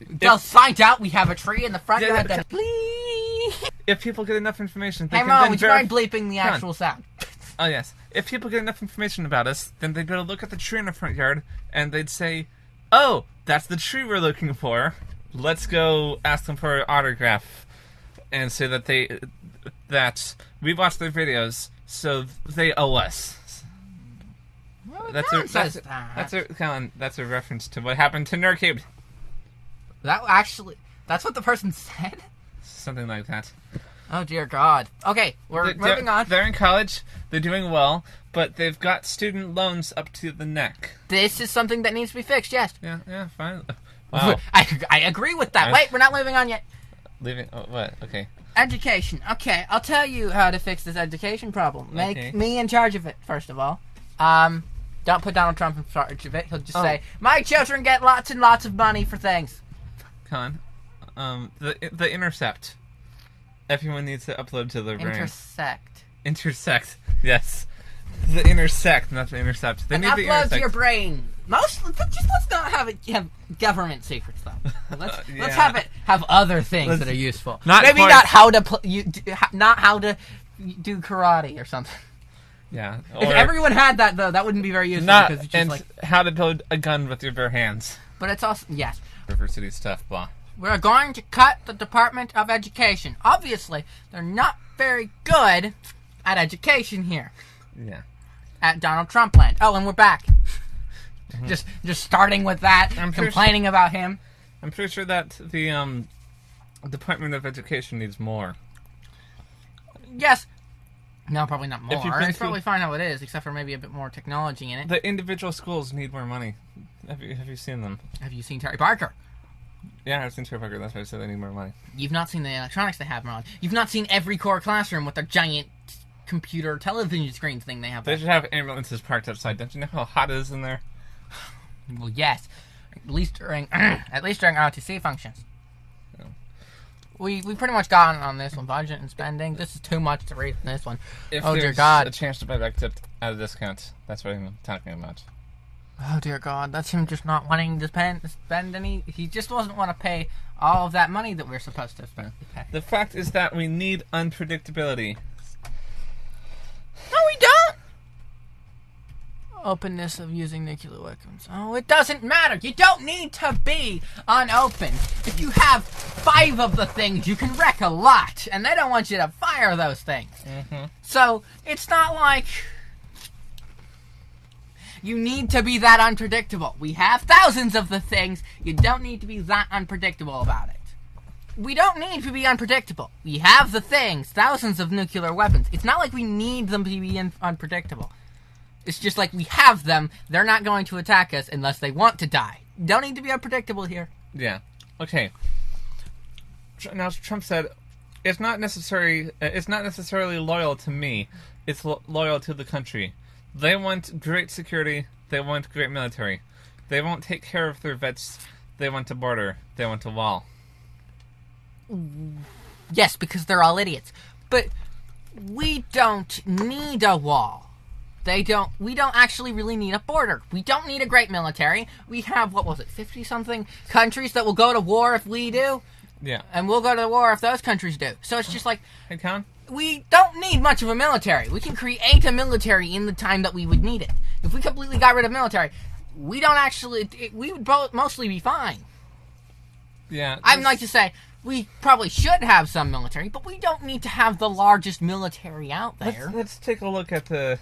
[SPEAKER 2] They'll find out we have a tree in the front yard, then please...
[SPEAKER 1] If people get enough information, they
[SPEAKER 2] hey,
[SPEAKER 1] can
[SPEAKER 2] Mom,
[SPEAKER 1] then
[SPEAKER 2] would you mind bleeping the actual sound?
[SPEAKER 1] Oh, yes. If people get enough information about us, then they'd be able to look at the tree in the front yard, and they'd say, oh, that's the tree we're looking for. Let's go ask them for an autograph. And say that we watched their videos, so they owe us.
[SPEAKER 2] Well,
[SPEAKER 1] That's a reference to what happened to Nurcube.
[SPEAKER 2] That's what the person said?
[SPEAKER 1] Something like that.
[SPEAKER 2] Oh, dear God. Okay, we're moving on.
[SPEAKER 1] They're in college, they're doing well, but they've got student loans up to the neck.
[SPEAKER 2] This is something that needs to be fixed, yes.
[SPEAKER 1] Yeah, fine. Wow.
[SPEAKER 2] I agree with that. Wait, we're not moving on yet.
[SPEAKER 1] What? Okay.
[SPEAKER 2] Education. Okay, I'll tell you how to fix this education problem. Make me in charge of it, first of all. Don't put Donald Trump in charge of it. He'll just say, my children get lots and lots of money for things.
[SPEAKER 1] Con. The Intercept. Everyone needs to upload to their brain. Intersect. Yes. The Intersect, not the Intercept. They need
[SPEAKER 2] upload
[SPEAKER 1] the Intersect.
[SPEAKER 2] to your brain. Let's not have government secrets though. Let's have other things that are useful. Not how to do karate or something.
[SPEAKER 1] Yeah.
[SPEAKER 2] If everyone had that though, that wouldn't be very useful.
[SPEAKER 1] How to build a gun with your bare hands.
[SPEAKER 2] But it's also yes.
[SPEAKER 1] University stuff, blah.
[SPEAKER 2] We're going to cut the Department of Education. Obviously, they're not very good at education here.
[SPEAKER 1] Yeah.
[SPEAKER 2] At Donald Trump land. Oh, and we're back. Mm-hmm. Just starting with that, complaining about him.
[SPEAKER 1] I'm pretty sure that the Department of Education needs more.
[SPEAKER 2] Yes. No, probably not more. It's probably fine how it is, except for maybe a bit more technology in it.
[SPEAKER 1] The individual schools need more money. Have you seen them?
[SPEAKER 2] Have you seen Terry Parker?
[SPEAKER 1] Yeah, I've seen Terry Parker. That's why I said they need more money.
[SPEAKER 2] You've not seen the electronics they have, Ron. You've not seen every core classroom with their giant computer television screen thing they have.
[SPEAKER 1] They should have ambulances parked outside. Don't you know how hot it is in there?
[SPEAKER 2] Well, yes. At least during ROTC functions. Yeah. We pretty much got on this one. Budget and spending. This is too much to read in this one.
[SPEAKER 1] If
[SPEAKER 2] oh,
[SPEAKER 1] dear
[SPEAKER 2] dear God.
[SPEAKER 1] A chance to buy back tipped at a discount. That's what I'm talking about.
[SPEAKER 2] Oh, dear God. That's him just not wanting to spend any... He just doesn't want to pay all of that money that we're supposed to spend.
[SPEAKER 1] The fact is that we need unpredictability.
[SPEAKER 2] No, we don't! Openness of using nuclear weapons. Oh, it doesn't matter. You don't need to be unopen. If you have 5 of the things, you can wreck a lot. And they don't want you to fire those things.
[SPEAKER 1] Mm-hmm.
[SPEAKER 2] So, it's not like... You need to be that unpredictable. We have thousands of the things. You don't need to be that unpredictable about it. We don't need to be unpredictable. We have the things. Thousands of nuclear weapons. It's not like we need them to be unpredictable. It's just like we have them. They're not going to attack us unless they want to die. Don't need to be unpredictable here.
[SPEAKER 1] Yeah. Okay. Now, Trump said, it's not necessarily loyal to me. It's loyal to the country. They want great security. They want great military. They won't take care of their vets. They want a border. They want a wall.
[SPEAKER 2] Yes, because they're all idiots. But we don't need a wall. We don't actually really need a border. We don't need a great military. We have, 50-something countries that will go to war if we do?
[SPEAKER 1] Yeah.
[SPEAKER 2] And we'll go to war if those countries do. So it's just like...
[SPEAKER 1] Hey, Con?
[SPEAKER 2] We don't need much of a military. We can create a military in the time that we would need it. If we completely got rid of military, we don't actually... we would mostly be fine.
[SPEAKER 1] Yeah.
[SPEAKER 2] I'd like to say... We probably should have some military, but we don't need to have the largest military out there.
[SPEAKER 1] Let's take a look at the...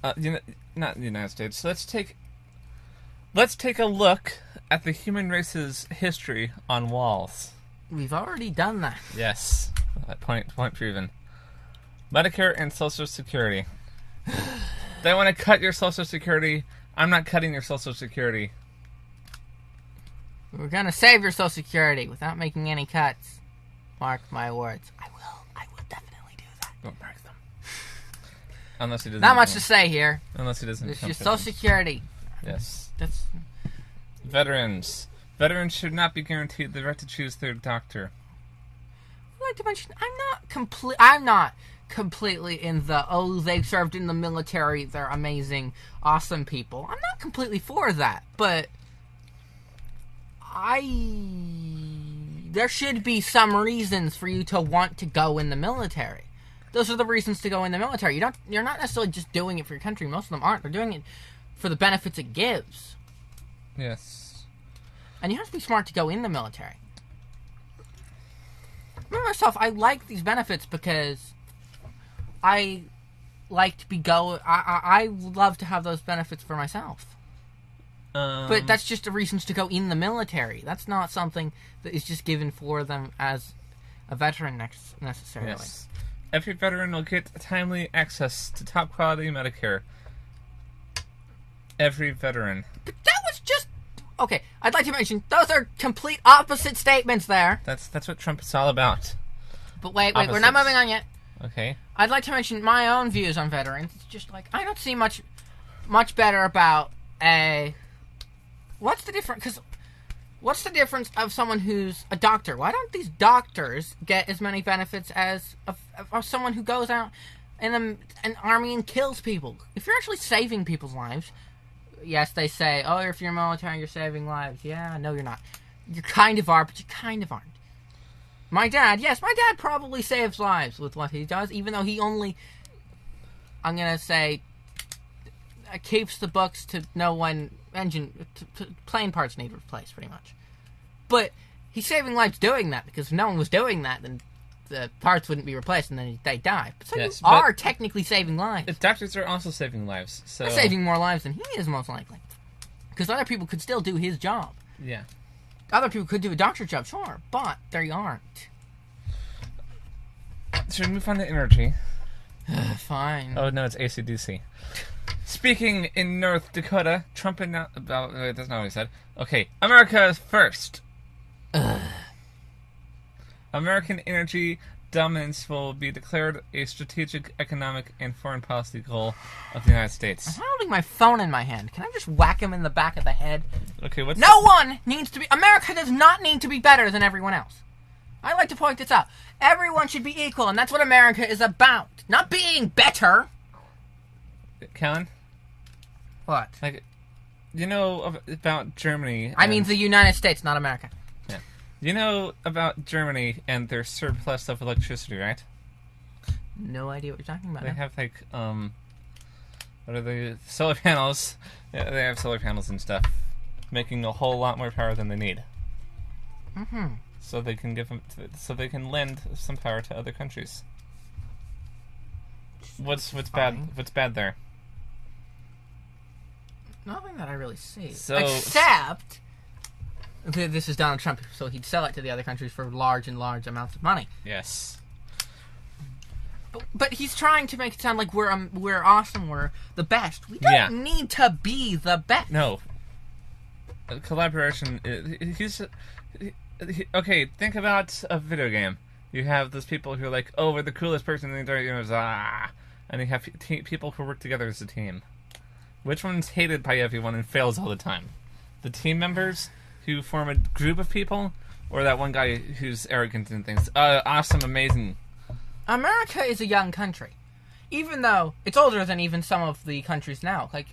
[SPEAKER 1] not the United States. Let's take a look at the human race's history on walls.
[SPEAKER 2] We've already done that.
[SPEAKER 1] Yes. Point proven. Medicare and Social Security. They want to cut your Social Security. I'm not cutting your Social Security.
[SPEAKER 2] We're gonna save your Social Security without making any cuts. Mark my words. I will definitely do that.
[SPEAKER 1] Don't mark them. Unless he doesn't.
[SPEAKER 2] Not much to say here.
[SPEAKER 1] Unless he doesn't.
[SPEAKER 2] It's your Social Security.
[SPEAKER 1] Yes.
[SPEAKER 2] That's...
[SPEAKER 1] Veterans. Veterans should not be guaranteed the right to choose their doctor.
[SPEAKER 2] I'd like to mention, I'm not completely in the, they served in the military, they're amazing, awesome people. I'm not completely for that, but... There should be some reasons for you to want to go in the military. Those are the reasons to go in the military. You're not necessarily just doing it for your country. Most of them aren't. They're doing it for the benefits it gives.
[SPEAKER 1] Yes.
[SPEAKER 2] And you have to be smart to go in the military. Me myself, I like these benefits because I like to I love to have those benefits for myself. But that's just the reasons to go in the military. That's not something that is just given for them as a veteran necessarily.
[SPEAKER 1] Yes. Every veteran will get timely access to top quality Medicare. Every veteran.
[SPEAKER 2] But that was just... Okay, I'd like to mention, those are complete opposite statements there.
[SPEAKER 1] That's what Trump is all about.
[SPEAKER 2] But wait, we're not moving on yet.
[SPEAKER 1] Okay.
[SPEAKER 2] I'd like to mention my own views on veterans. It's just like, I don't see much better about a... What's the difference of someone who's a doctor? Why don't these doctors get as many benefits as someone who goes out in an army and kills people? If you're actually saving people's lives, yes, they say, oh, if you're military, you're saving lives. Yeah, no, you're not. You kind of are, but you kind of aren't. My dad probably saves lives with what he does, even though he only, I'm going to say, keeps the books to know when plane parts need replaced, pretty much. But He's saving lives doing that, because if no one was doing that, then the parts wouldn't be replaced and then they die. So
[SPEAKER 1] Yes,
[SPEAKER 2] you are technically saving lives.
[SPEAKER 1] Doctors are also saving lives. So
[SPEAKER 2] They're saving more lives than he is, most likely. Because other people could still do his job.
[SPEAKER 1] Yeah.
[SPEAKER 2] Other people could do a doctor's job, sure, but they aren't.
[SPEAKER 1] Should we move on to energy?
[SPEAKER 2] Fine.
[SPEAKER 1] Oh, no, it's AC/DC. Speaking in North Dakota, Trump announced... that's not what he said. Okay, America first. American energy dominance will be declared a strategic, economic, and foreign policy goal of the United States.
[SPEAKER 2] I'm holding my phone in my hand. Can I just whack him in the back of the head?
[SPEAKER 1] Okay, what's...
[SPEAKER 2] No one needs to be... America does not need to be better than everyone else. I like to point this out. Everyone should be equal, and that's what America is about. Not being better.
[SPEAKER 1] Kellen?
[SPEAKER 2] What?
[SPEAKER 1] Like, you know about Germany...
[SPEAKER 2] I mean the United States, not America.
[SPEAKER 1] Yeah. You know about Germany and their surplus of electricity, right?
[SPEAKER 2] No idea what you're talking about.
[SPEAKER 1] They have, like, what are they? Solar panels. Yeah, they have solar panels and stuff, making a whole lot more power than they need.
[SPEAKER 2] Mm-hmm.
[SPEAKER 1] So they can so they can lend some power to other countries. What's bad? What's bad there?
[SPEAKER 2] Nothing that I really see.
[SPEAKER 1] So,
[SPEAKER 2] except this is Donald Trump, so he'd sell it to the other countries for large amounts of money.
[SPEAKER 1] Yes.
[SPEAKER 2] But he's trying to make it sound like we're awesome, we're the best. We don't need to be the best.
[SPEAKER 1] No. Collaboration. Okay, think about a video game. You have those people who are like, "Oh, we're the coolest person in the entire universe," and you have people who work together as a team. Which one's hated by everyone and fails all the time? The team members who form a group of people, or that one guy who's arrogant and thinks, awesome, amazing.
[SPEAKER 2] America is a young country. Even though it's older than even some of the countries now. Like,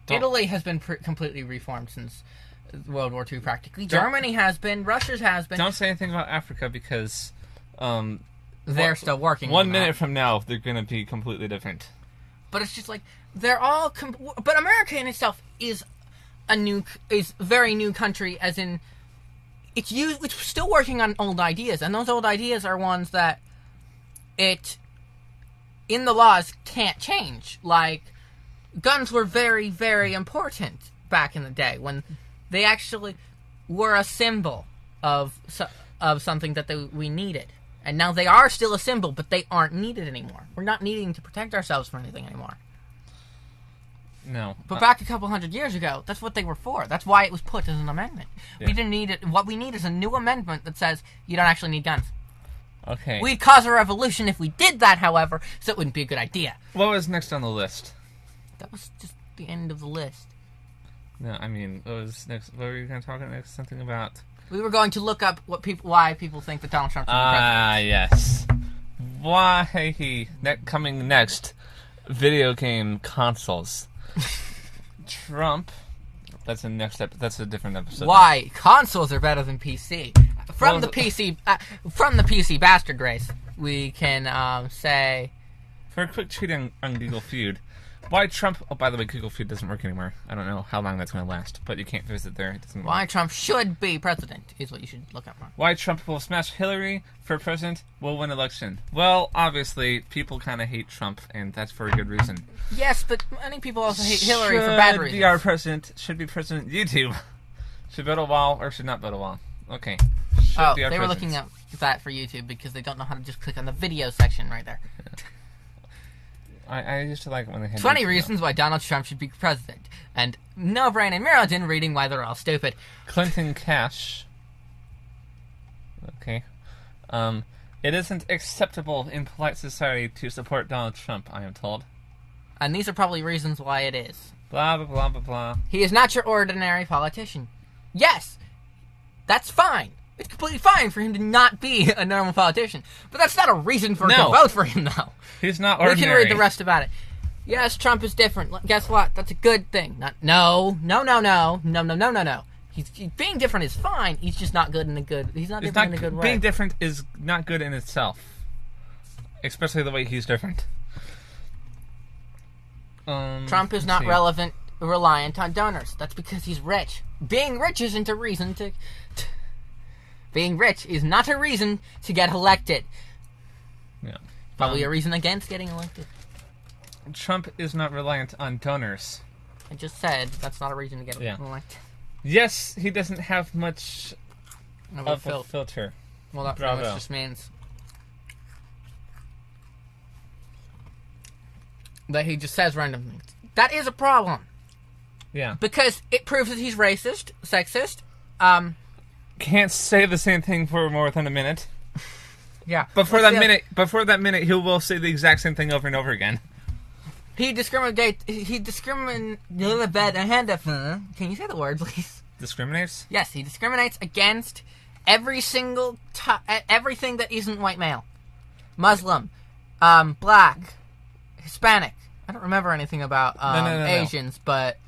[SPEAKER 2] Italy has been completely reformed since World War II, practically. Germany has been. Russia's has been.
[SPEAKER 1] Don't say anything about Africa, because...
[SPEAKER 2] they're still working
[SPEAKER 1] 1 minute from now, they're going to be completely different.
[SPEAKER 2] But it's just like, they're all... but America in itself is very new country, as in... It's still working on old ideas, and those old ideas are ones that in the laws can't change. Like, guns were very, very important back in the day, when they actually were a symbol of something that we needed. And now they are still a symbol, but they aren't needed anymore. We're not needing to protect ourselves from anything anymore.
[SPEAKER 1] No.
[SPEAKER 2] But back a couple hundred years ago, that's what they were for. That's why it was put as an amendment. Yeah. We didn't need it. What we need is a new amendment that says you don't actually need guns.
[SPEAKER 1] Okay.
[SPEAKER 2] We'd cause a revolution if we did that, however, so it wouldn't be a good idea.
[SPEAKER 1] What was next on the list?
[SPEAKER 2] That was just the end of the list.
[SPEAKER 1] No, I mean, what was next? What were you going to talk about next? Something about...
[SPEAKER 2] We were going to look up why people think that Donald Trump should be president.
[SPEAKER 1] Yes. Why coming next, video game consoles. Trump. That's the next step. That's a different episode.
[SPEAKER 2] Why consoles are better than PC? From the PC bastard race, we can say.
[SPEAKER 1] For a quick tweet on Google Feud, why Trump... Oh, by the way, Google Feud doesn't work anymore. I don't know how long that's going to last, but you can't visit there. It doesn't
[SPEAKER 2] Why
[SPEAKER 1] work.
[SPEAKER 2] Trump should be president is what you should look up on.
[SPEAKER 1] Why Trump will smash Hillary for president, will win election. Well, obviously, people kind of hate Trump, and that's for a good reason.
[SPEAKER 2] Yes, but many people also hate Hillary for bad reasons.
[SPEAKER 1] Should be our president, should be president YouTube. Should build a wall or should not build a wall. Okay.
[SPEAKER 2] They were looking at that for YouTube because they don't know how to just click on the video section right there.
[SPEAKER 1] I used to like it when they had
[SPEAKER 2] 20 reasons why Donald Trump should be president. And NoBrain and MeroDN reading why they're all stupid.
[SPEAKER 1] Clinton Cash. Okay. It isn't acceptable in polite society to support Donald Trump, I am told.
[SPEAKER 2] And these are probably reasons why it is.
[SPEAKER 1] Blah, blah, blah, blah, blah.
[SPEAKER 2] He is not your ordinary politician. Yes, that's fine. It's completely fine for him to not be a normal politician. But that's not a reason for to vote for him, though.
[SPEAKER 1] He's not ordinary.
[SPEAKER 2] We can read the rest about it. Yes, Trump is different. Guess what? That's a good thing. No. He's being different is fine. He's just not good in a good... He's not different in a good way.
[SPEAKER 1] Being different is not good in itself. Especially the way he's different.
[SPEAKER 2] Trump is not reliant on donors. That's because he's rich. Being rich isn't a reason to... Being rich is not a reason to get elected.
[SPEAKER 1] Yeah.
[SPEAKER 2] Probably a reason against getting elected.
[SPEAKER 1] Trump is not reliant on donors.
[SPEAKER 2] I just said that's not a reason to get elected.
[SPEAKER 1] Yes, he doesn't have much of a filter.
[SPEAKER 2] Well, that pretty much just means that he just says random things. That is a problem.
[SPEAKER 1] Yeah.
[SPEAKER 2] Because it proves that he's racist, sexist.
[SPEAKER 1] Can't say the same thing for more than a minute.
[SPEAKER 2] Yeah.
[SPEAKER 1] Before that minute, he will say the exact same thing over and over again.
[SPEAKER 2] Can you say the word, please?
[SPEAKER 1] Discriminates?
[SPEAKER 2] Yes, he discriminates against every single everything that isn't white male. Muslim, black, Hispanic. I don't remember anything about Asians, but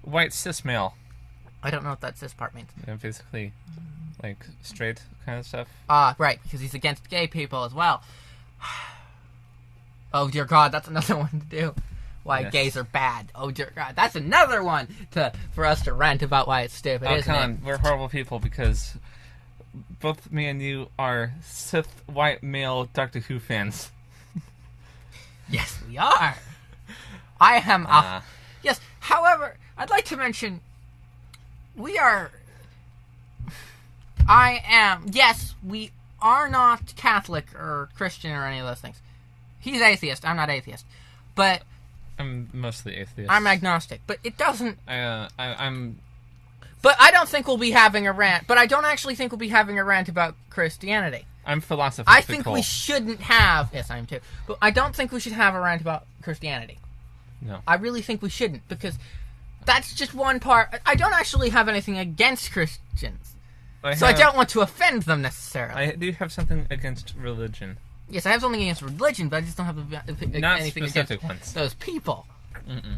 [SPEAKER 1] white cis male.
[SPEAKER 2] I don't know what that cis part means.
[SPEAKER 1] Yeah, basically, like straight kind of stuff.
[SPEAKER 2] Right, because he's against gay people as well. Oh dear God, that's another one to do. Why gays are bad. Oh dear God, that's another one for us to rant about why it's stupid, isn't it?
[SPEAKER 1] We're horrible people because both me and you are Sith white male Doctor Who fans.
[SPEAKER 2] Yes, we are. I am. Yes. However, I'd like to mention we are. I am. Yes, we are not Catholic or Christian or any of those things. He's atheist. I'm not atheist, but
[SPEAKER 1] I'm mostly atheist.
[SPEAKER 2] I'm agnostic, but it doesn't.
[SPEAKER 1] I'm.
[SPEAKER 2] But I don't think we'll be having a rant. But I don't actually think we'll be having a rant about Christianity.
[SPEAKER 1] I'm philosophical.
[SPEAKER 2] I think we shouldn't have. Yes, I am too. But I don't think we should have a rant about Christianity.
[SPEAKER 1] No.
[SPEAKER 2] I really think we shouldn't because that's just one part. I don't actually have anything against Christians, so I don't want to offend them necessarily.
[SPEAKER 1] I do have something against religion.
[SPEAKER 2] Yes, I have something against religion, but I just don't have anything against those people.
[SPEAKER 1] Mm-mm.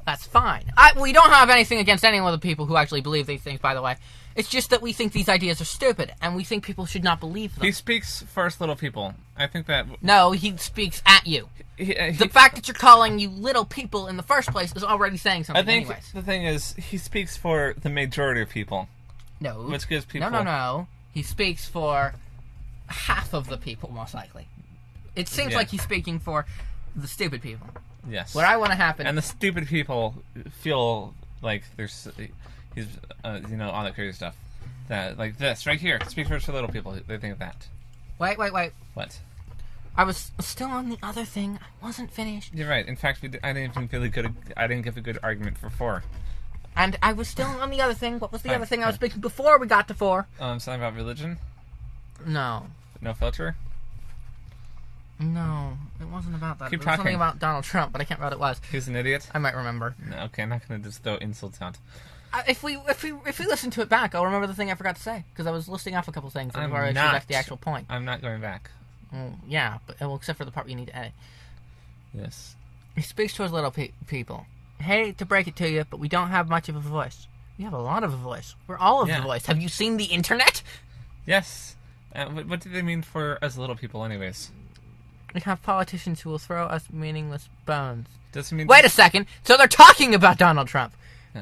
[SPEAKER 2] That's fine. We don't have anything against any of the people who actually believe these things, by the way. It's just that we think these ideas are stupid, and we think people should not believe them.
[SPEAKER 1] He speaks for us little people. I think that...
[SPEAKER 2] No, he speaks at you. The fact that you're calling you little people in the first place is already saying something anyways.
[SPEAKER 1] The thing is, he speaks for the majority of people.
[SPEAKER 2] No.
[SPEAKER 1] Which gives people...
[SPEAKER 2] No. He speaks for half of the people, most likely. It seems like he's speaking for the stupid people.
[SPEAKER 1] Yes.
[SPEAKER 2] What I want to happen...
[SPEAKER 1] And the stupid people feel like he's, all that crazy stuff. That, like this, right here. Speak for little people. They think of that.
[SPEAKER 2] Wait.
[SPEAKER 1] What?
[SPEAKER 2] I was still on the other thing. I wasn't finished.
[SPEAKER 1] You're right. In fact, I didn't give a good argument for 4.
[SPEAKER 2] And I was still on the other thing. What was the other thing I was speaking before we got to 4?
[SPEAKER 1] Something about religion?
[SPEAKER 2] No.
[SPEAKER 1] No filter?
[SPEAKER 2] No, it wasn't about that.
[SPEAKER 1] Keep
[SPEAKER 2] it was
[SPEAKER 1] talking.
[SPEAKER 2] Something about Donald Trump, but I can't remember what it was.
[SPEAKER 1] He's an idiot?
[SPEAKER 2] I might remember.
[SPEAKER 1] No, okay, I'm not going to just throw insults out.
[SPEAKER 2] If we listen to it back, I'll remember the thing I forgot to say, because I was listing off a couple things before I got to the actual point.
[SPEAKER 1] I'm not going back.
[SPEAKER 2] Well, yeah, but except for the part you need to edit.
[SPEAKER 1] Yes.
[SPEAKER 2] He speaks towards little people. Hate to break it to you, but we don't have much of a voice. We have a lot of a voice. We're all of the voice. Have you seen the internet?
[SPEAKER 1] Yes. What do they mean for us little people, anyways?
[SPEAKER 2] We have politicians who will throw us meaningless bones.
[SPEAKER 1] Doesn't mean...
[SPEAKER 2] Wait a second. So they're talking about Donald Trump.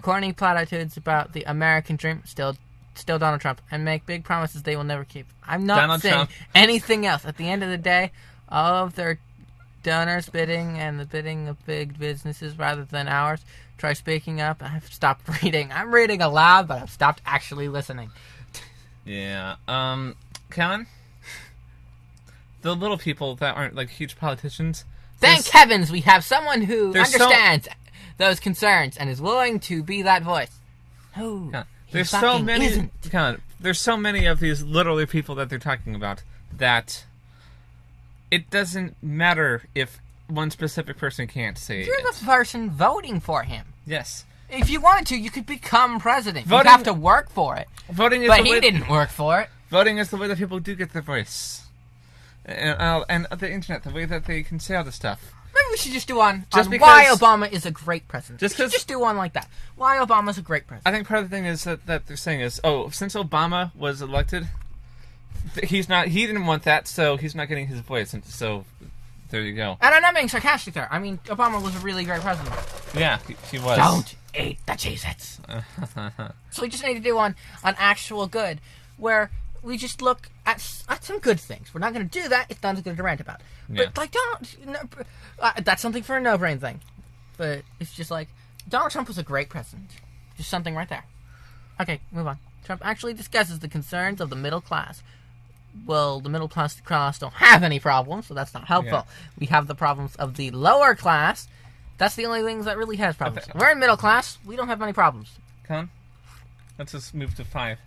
[SPEAKER 2] Corny platitudes about the American dream. Still Donald Trump. And make big promises they will never keep. I'm not saying anything else. At the end of the day, all of their donors' bidding and the bidding of big businesses rather than ours. Try speaking up. I've stopped reading. I'm reading aloud, but I've stopped actually listening.
[SPEAKER 1] Yeah. Kellen? The little people that aren't, like, huge politicians...
[SPEAKER 2] Thank heavens we have someone who understands those concerns and is willing to be that voice. Who
[SPEAKER 1] there's so many... There's so many of these literally people that they're talking about that it doesn't matter if one specific person can't say
[SPEAKER 2] You're the person voting for him.
[SPEAKER 1] Yes.
[SPEAKER 2] If you wanted to, you could become president.
[SPEAKER 1] Voting,
[SPEAKER 2] you have to work for it.
[SPEAKER 1] Voting is
[SPEAKER 2] but he didn't work for it.
[SPEAKER 1] Voting is the way that people do get their voice. And the internet, the way that they can say all this stuff.
[SPEAKER 2] Maybe we should just do one on why Obama is a great president. Just do one like that. Why Obama's a great president.
[SPEAKER 1] I think part of the thing is that they're saying is, since Obama was elected, he didn't want that, so he's not getting his voice, and so there you go.
[SPEAKER 2] And I'm not being sarcastic there. I mean, Obama was a really great president.
[SPEAKER 1] Yeah, he was.
[SPEAKER 2] Don't eat the Cheez-Its. So we just need to do one on actual good. where we just look at some good things. We're not going to do that. It's not good to rant about.
[SPEAKER 1] Yeah.
[SPEAKER 2] But, that's something for a no-brain thing. But it's just like, Donald Trump was a great president. Just something right there. Okay, move on. Trump actually discusses the concerns of the middle class. Well, the middle class don't have any problems, so that's not helpful.
[SPEAKER 1] Yeah.
[SPEAKER 2] We have the problems of the lower class. That's the only things that really has problems. We're in middle class. We don't have any problems.
[SPEAKER 1] Come on. Let's just move to 5.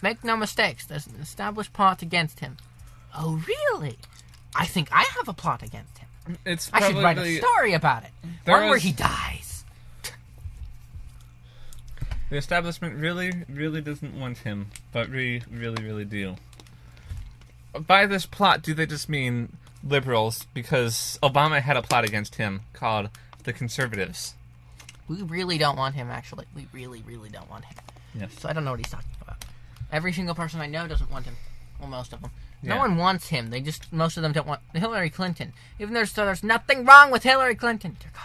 [SPEAKER 2] Make no mistakes. There's an established plot against him. Oh, really? I think I have a plot against him.
[SPEAKER 1] It's
[SPEAKER 2] I should write a story about it. One where he dies.
[SPEAKER 1] The establishment really, really doesn't want him, but we really, really do. By this plot, do they just mean liberals? Because Obama had a plot against him called the Conservatives.
[SPEAKER 2] We really don't want him, actually. We really, really don't want him.
[SPEAKER 1] Yes.
[SPEAKER 2] So I don't know what he's talking about. Every single person I know doesn't want him. Well, most of them.
[SPEAKER 1] Yeah.
[SPEAKER 2] No one wants him. Most of them don't want Hillary Clinton. Even there's nothing wrong with Hillary Clinton. Dear God.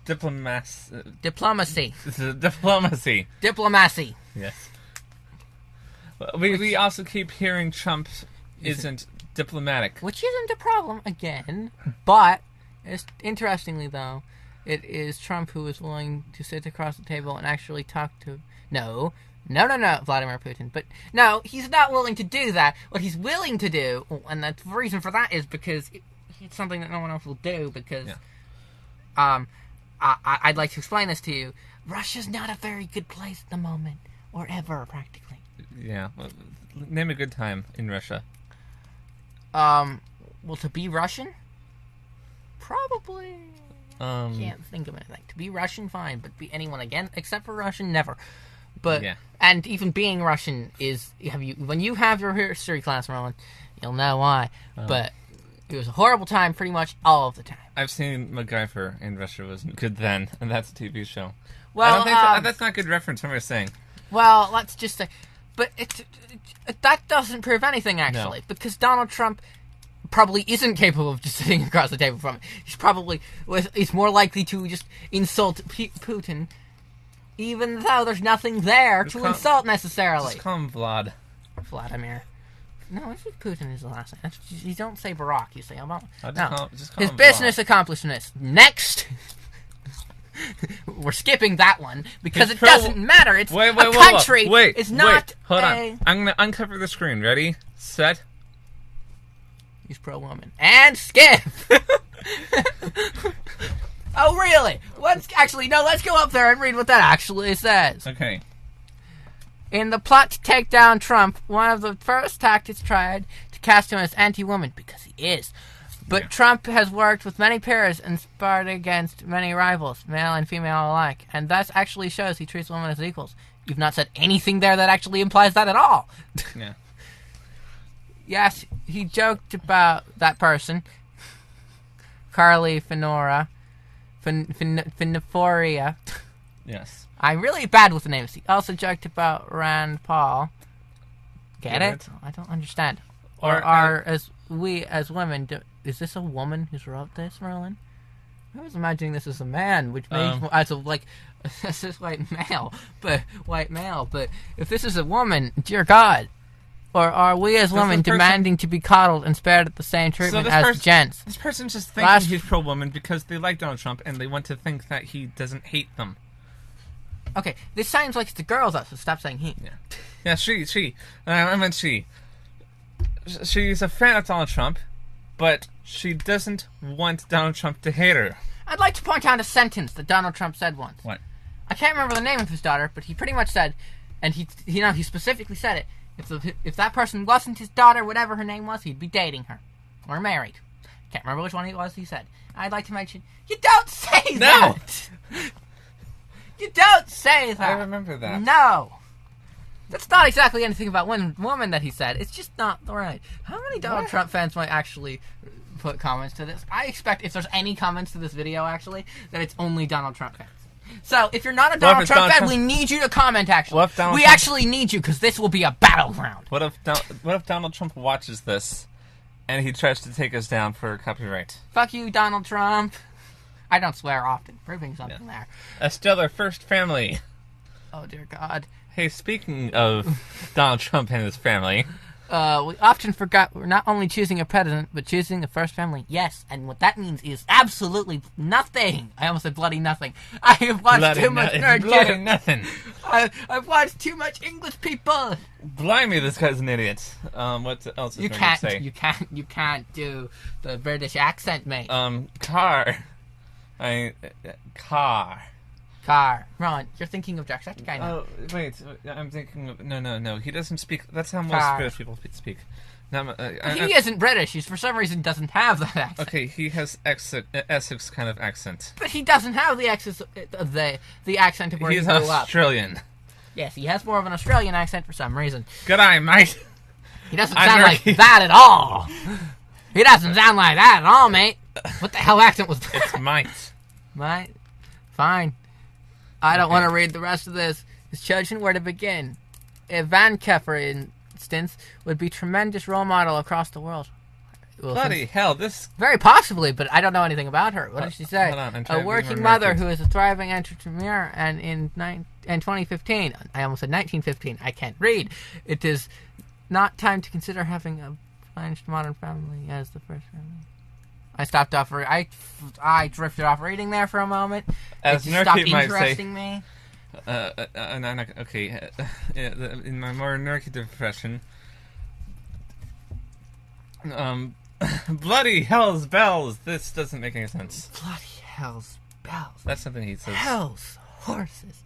[SPEAKER 1] Diplomacy.
[SPEAKER 2] Diplomacy.
[SPEAKER 1] Yes. We also keep hearing Trump isn't diplomatic.
[SPEAKER 2] Which isn't a problem, again. But, interestingly, though, it is Trump who is willing to sit across the table and actually talk to... No, Vladimir Putin. But, no, he's not willing to do that. What he's willing to do, and the reason for that is because it's something that no one else will do, because... Yeah. I'd like to explain this to you. Russia's not a very good place at the moment. Or ever, practically.
[SPEAKER 1] Yeah. Well, name a good time in Russia.
[SPEAKER 2] Well, to be Russian? Probably... Can't think of anything. To be Russian, fine. But be anyone again, except for Russian, never. But, yeah. And even being Russian is... when you have your history class, Roland, you'll know why. But it was a horrible time pretty much all of the time.
[SPEAKER 1] I've seen MacGyver, and Russia wasn't good then, and that's a TV show.
[SPEAKER 2] Well,
[SPEAKER 1] I don't think that's not a good reference, I'm just saying.
[SPEAKER 2] Well, let's just say... But that doesn't prove anything, actually. No. Because Donald Trump probably isn't capable of just sitting across the table from it. He's more likely to just insult Putin, even though there's nothing there to insult necessarily.
[SPEAKER 1] Just call him
[SPEAKER 2] Vladimir. No, I think Putin is the last name. You don't say Barack, you say Obama.
[SPEAKER 1] Just call
[SPEAKER 2] his
[SPEAKER 1] him
[SPEAKER 2] business accomplishments. Next! We're skipping that one, because it doesn't matter. It's a country. It's not
[SPEAKER 1] Hold on. I'm going to uncover the screen. Ready? Set.
[SPEAKER 2] He's pro-woman. And skip! Oh, really? Let's go up there and read what that actually says.
[SPEAKER 1] Okay.
[SPEAKER 2] In the plot to take down Trump, one of the first tactics tried to cast him as anti-woman, because he is. But yeah. Trump has worked with many peers and sparred against many rivals, male and female alike, and thus actually shows he treats women as equals. You've not said anything there that actually implies that at all.
[SPEAKER 1] Yeah.
[SPEAKER 2] Yes, he joked about that person, Carly Finoria.
[SPEAKER 1] Yes.
[SPEAKER 2] I'm really bad with the names. He also joked about Rand Paul. Get it? I don't understand. As women, is this a woman who's wrote this, Merlin? I was imagining this as a man, which makes as this white male. But if this is a woman, dear God, or are we as women demanding to be coddled and spared at the same treatment as gents?
[SPEAKER 1] This person's just thinking he's pro-woman because they like Donald Trump and they want to think that he doesn't hate them.
[SPEAKER 2] Okay, this sounds like it's the girls, so stop saying he.
[SPEAKER 1] Yeah, she. I meant she. She's a fan of Donald Trump, but she doesn't want Donald Trump to hate her.
[SPEAKER 2] I'd like to point out a sentence that Donald Trump said once.
[SPEAKER 1] What?
[SPEAKER 2] I can't remember the name of his daughter, but he pretty much said, and he specifically said it, if that person wasn't his daughter, whatever her name was, he'd be dating her. Or married. Can't remember which one it was he said. I'd like to mention, you don't say that! You don't say that!
[SPEAKER 1] I remember that.
[SPEAKER 2] No! That's not exactly anything about woman that he said. It's just not right. How many Donald Trump fans might actually put comments to this? I expect if there's any comments to this video, actually, that it's only Donald Trump fans. So, if you're not a Donald Trump fan, we need you to comment, actually. We actually need you, because this will be a battleground.
[SPEAKER 1] What if Donald Trump watches this, and he tries to take us down for copyright?
[SPEAKER 2] Fuck you, Donald Trump. I don't swear often. Proving something there.
[SPEAKER 1] A stellar first family.
[SPEAKER 2] Oh, dear God.
[SPEAKER 1] Hey, speaking of Donald Trump and his family...
[SPEAKER 2] We often forgot we're not only choosing a president, but choosing a first family. Yes, and what that means is absolutely nothing. I almost said bloody nothing. I have watched too much nerd
[SPEAKER 1] bloody nothing.
[SPEAKER 2] I've watched too much English people.
[SPEAKER 1] Blimey, this guy's an idiot. What else is there to say?
[SPEAKER 2] You can't do the British accent, mate.
[SPEAKER 1] Car.
[SPEAKER 2] Car. Ron, you're thinking of Jacksepticeye now.
[SPEAKER 1] Oh, wait. I'm thinking of... No. He doesn't speak... That's how most British people speak. No,
[SPEAKER 2] he isn't British. He, for some reason, doesn't have that accent.
[SPEAKER 1] Okay, he has Essex kind of accent.
[SPEAKER 2] But he doesn't have the accent of where he grew up.
[SPEAKER 1] He's Australian.
[SPEAKER 2] Yes, he has more of an Australian accent for some reason.
[SPEAKER 1] G'day, mate.
[SPEAKER 2] He doesn't sound like that at all. He doesn't sound like that at all, mate. What the hell accent was that?
[SPEAKER 1] It's mate.
[SPEAKER 2] Mate? Fine. I don't want to read the rest of this. His judgment where to begin. Ivanka, for instance, would be a tremendous role model across the world. Well,
[SPEAKER 1] bloody hell, this...
[SPEAKER 2] Very possibly, but I don't know anything about her. What did she say?
[SPEAKER 1] Hold on,
[SPEAKER 2] a working mother who is a thriving entrepreneur, and in 2015, I almost said 1915, I can't read. It is not time to consider having a plunged modern family as the first family. I stopped off. I drifted off reading there for a moment.
[SPEAKER 1] As
[SPEAKER 2] it just stopped
[SPEAKER 1] might
[SPEAKER 2] interesting
[SPEAKER 1] say,
[SPEAKER 2] me.
[SPEAKER 1] Okay. In my more nerdy depression, bloody hell's bells. This doesn't make any sense.
[SPEAKER 2] Bloody hell's bells.
[SPEAKER 1] That's something he says.
[SPEAKER 2] Hell's horses.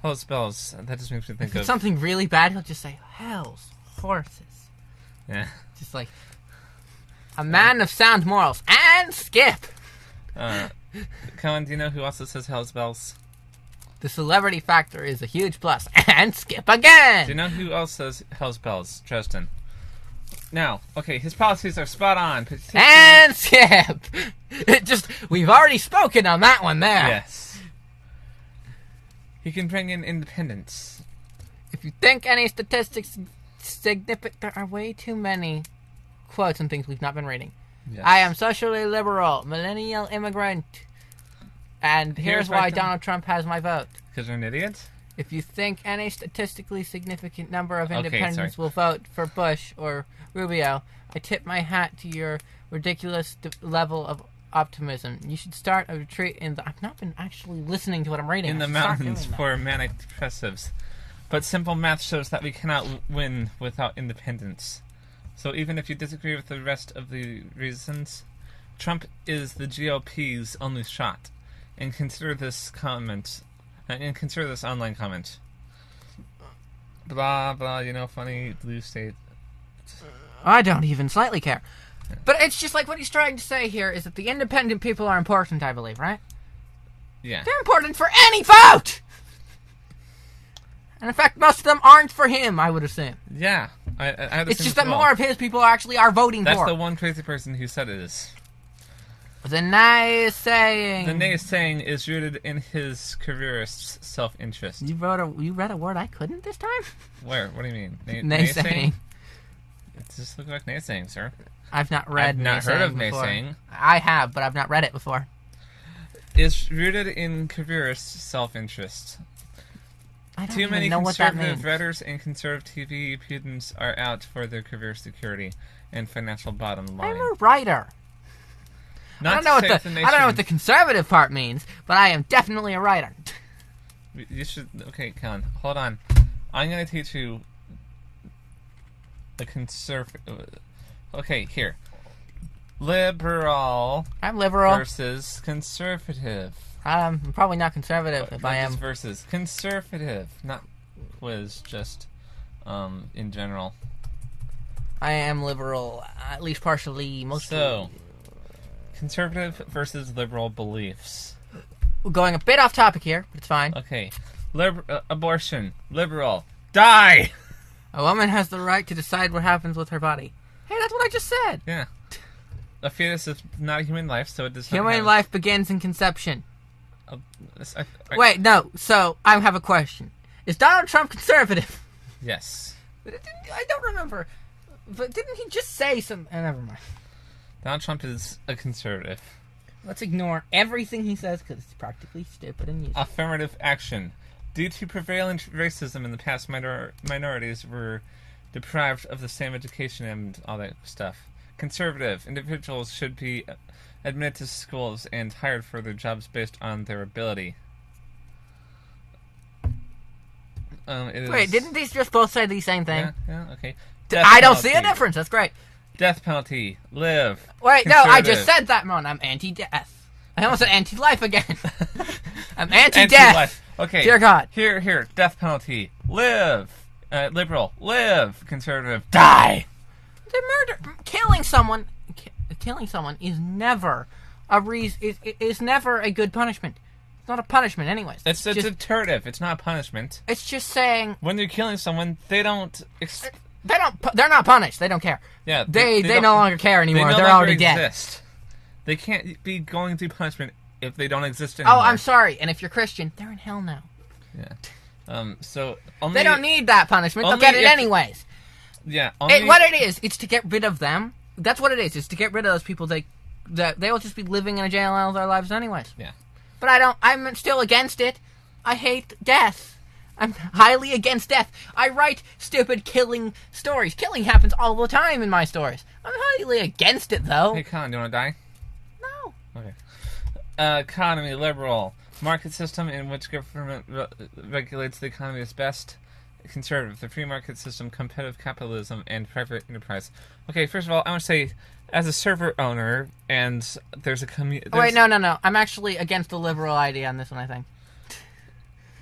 [SPEAKER 1] Hell's bells. That just makes me think
[SPEAKER 2] if it's something really bad, he'll just say hell's horses.
[SPEAKER 1] Yeah.
[SPEAKER 2] Just like. A man of sound morals. And skip!
[SPEAKER 1] Colin, do you know who also says hell's bells?
[SPEAKER 2] The celebrity factor is a huge plus. And skip again!
[SPEAKER 1] Do you know who else says hell's bells? Dresden. Now, okay, his policies are spot on.
[SPEAKER 2] And skip! We've already spoken on that one there.
[SPEAKER 1] Yes. He can bring in independence.
[SPEAKER 2] If you think any statistics significant, there are way too many quotes and things we've not been reading. Yes. I am socially liberal, millennial immigrant, and here's why Donald Trump has my vote.
[SPEAKER 1] Because you're an idiot?
[SPEAKER 2] If you think any statistically significant number of independents will vote for Bush or Rubio, I tip my hat to your ridiculous level of optimism. You should start a retreat in the... I've not been actually listening to what I'm reading.
[SPEAKER 1] In the mountains for manic depressives. But simple math shows that we cannot win without independence. So even if you disagree with the rest of the reasons, Trump is the GOP's only shot. And consider this comment, and consider this online comment. Blah, blah, funny blue state.
[SPEAKER 2] I don't even slightly care. But it's just like what he's trying to say here is that the independent people are important, I believe, right?
[SPEAKER 1] Yeah.
[SPEAKER 2] They're important for any vote! And in fact, most of them aren't for him, I would assume.
[SPEAKER 1] Yeah.
[SPEAKER 2] It's just that more of his people actually are voting
[SPEAKER 1] That's
[SPEAKER 2] for.
[SPEAKER 1] That's the one crazy person who said it is.
[SPEAKER 2] The naysaying.
[SPEAKER 1] The naysaying is rooted in his careerist's self-interest.
[SPEAKER 2] You read a word I couldn't this time?
[SPEAKER 1] Where? What do you mean?
[SPEAKER 2] Naysaying.
[SPEAKER 1] It just looks like naysaying, sir.
[SPEAKER 2] I've not read naysaying.
[SPEAKER 1] I've not heard of
[SPEAKER 2] before.
[SPEAKER 1] naysaying.
[SPEAKER 2] I have, but I've not read it before.
[SPEAKER 1] It's rooted in careerist's self-interest.
[SPEAKER 2] I don't
[SPEAKER 1] Too many
[SPEAKER 2] know what that means.
[SPEAKER 1] conservative writers and conservative TV pundits are out for their career security and financial bottom line.
[SPEAKER 2] I'm a writer. I don't know what the conservative part means, but I am definitely a writer.
[SPEAKER 1] You should... Okay, Colin, hold on. I'm going to teach you a conservative... Okay, here. Liberal.
[SPEAKER 2] I'm liberal.
[SPEAKER 1] Versus conservative.
[SPEAKER 2] I'm probably not conservative if I am.
[SPEAKER 1] Versus conservative. Not quiz, just in general.
[SPEAKER 2] I am liberal, at least partially, mostly.
[SPEAKER 1] So, conservative versus liberal beliefs.
[SPEAKER 2] We're going a bit off topic here, but it's fine.
[SPEAKER 1] Okay. Abortion. Liberal. Die!
[SPEAKER 2] A woman has the right to decide what happens with her body. Hey, that's what I just said.
[SPEAKER 1] Yeah. A fetus is not a human life, so it does not
[SPEAKER 2] Human life begins in conception.
[SPEAKER 1] Wait,
[SPEAKER 2] no. So, I have a question. Is Donald Trump conservative?
[SPEAKER 1] Yes.
[SPEAKER 2] I don't remember. But didn't he just say some... never mind.
[SPEAKER 1] Donald Trump is a conservative.
[SPEAKER 2] Let's ignore everything he says because it's practically stupid and useless.
[SPEAKER 1] Affirmative action. Due to prevalent racism in the past, minorities were deprived of the same education and all that stuff. Conservative. Individuals should be admitted to schools and hired for their jobs based on their ability.
[SPEAKER 2] Wait, didn't these just both say the same thing?
[SPEAKER 1] Yeah, okay.
[SPEAKER 2] I don't see a difference. That's great.
[SPEAKER 1] Death penalty. Live.
[SPEAKER 2] Wait, no, I just said that, man. I'm anti-death. I almost said anti-life again. I'm anti-death.
[SPEAKER 1] Anti-life. Okay.
[SPEAKER 2] Dear God.
[SPEAKER 1] Here. Death penalty. Live. Liberal. Live. Conservative. Die.
[SPEAKER 2] The killing someone is never a is never a good punishment. It's not a punishment, anyways.
[SPEAKER 1] It's a deterrent. It's not a punishment.
[SPEAKER 2] It's just saying
[SPEAKER 1] when you're killing someone, they're not
[SPEAKER 2] punished. They don't care.
[SPEAKER 1] Yeah,
[SPEAKER 2] they no longer care anymore.
[SPEAKER 1] They
[SPEAKER 2] They're already dead.
[SPEAKER 1] They can't be going through punishment if they don't exist anymore.
[SPEAKER 2] Oh, I'm sorry. And if you're Christian, they're in hell now.
[SPEAKER 1] Yeah. So only,
[SPEAKER 2] they don't need that punishment. They'll get it anyways.
[SPEAKER 1] Yeah.
[SPEAKER 2] What it is, it's to get rid of them. That's what it is. It's to get rid of those people. That they will just be living in a jail all their lives anyways.
[SPEAKER 1] Yeah.
[SPEAKER 2] But I'm still against it. I hate death. I'm highly against death. I write stupid killing stories. Killing happens all the time in my stories. I'm highly against it, though.
[SPEAKER 1] Hey, Colin, do you want to die?
[SPEAKER 2] No.
[SPEAKER 1] Okay. Economy, liberal. Market system in which government regulates the economy is best. Conservative. The free market system, competitive capitalism, and private enterprise. Okay, first of all, I want to say, as a server owner, and there's a community...
[SPEAKER 2] Wait, no. I'm actually against the liberal idea on this one, I think.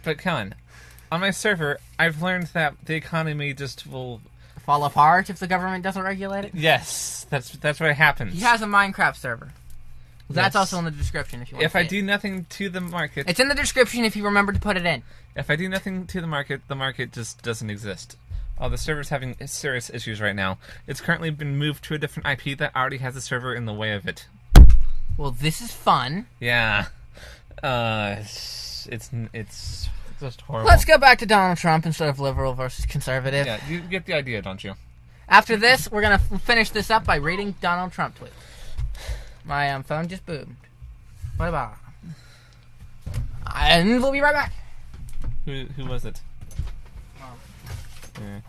[SPEAKER 1] But, Colin, on my server, I've learned that the economy just will...
[SPEAKER 2] fall apart if the government doesn't regulate it?
[SPEAKER 1] Yes, that's what happens.
[SPEAKER 2] He has a Minecraft server. That's also in the description if you want
[SPEAKER 1] If I do nothing to the market...
[SPEAKER 2] It's in the description if you remember to put it in.
[SPEAKER 1] If I do nothing to the market just doesn't exist. Oh, the server's having serious issues right now. It's currently been moved to a different IP that already has a server in the way of it.
[SPEAKER 2] Well, this is fun.
[SPEAKER 1] Yeah. It's just horrible.
[SPEAKER 2] Let's go back to Donald Trump instead of liberal versus conservative.
[SPEAKER 1] Yeah, you get the idea, don't you?
[SPEAKER 2] After this, we're going to finish this up by reading Donald Trump tweets. My phone just boomed. What about? And we'll be right back.
[SPEAKER 1] Who was it? Yeah.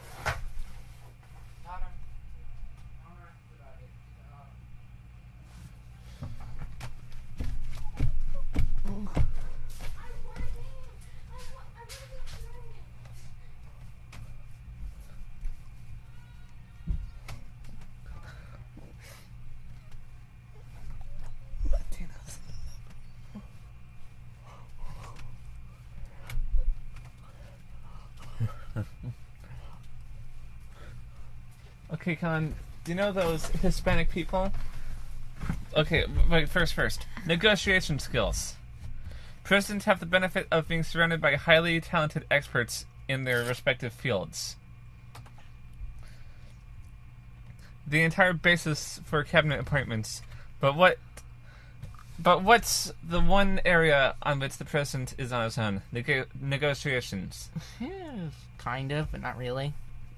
[SPEAKER 1] Okay, Con, do you know those Hispanic people? Okay, wait, first. Negotiation skills. Presidents have the benefit of being surrounded by highly talented experts in their respective fields. The entire basis for cabinet appointments. But what's the one area on which the president is on his own? Negotiations.
[SPEAKER 2] Yes, kind of, but not really.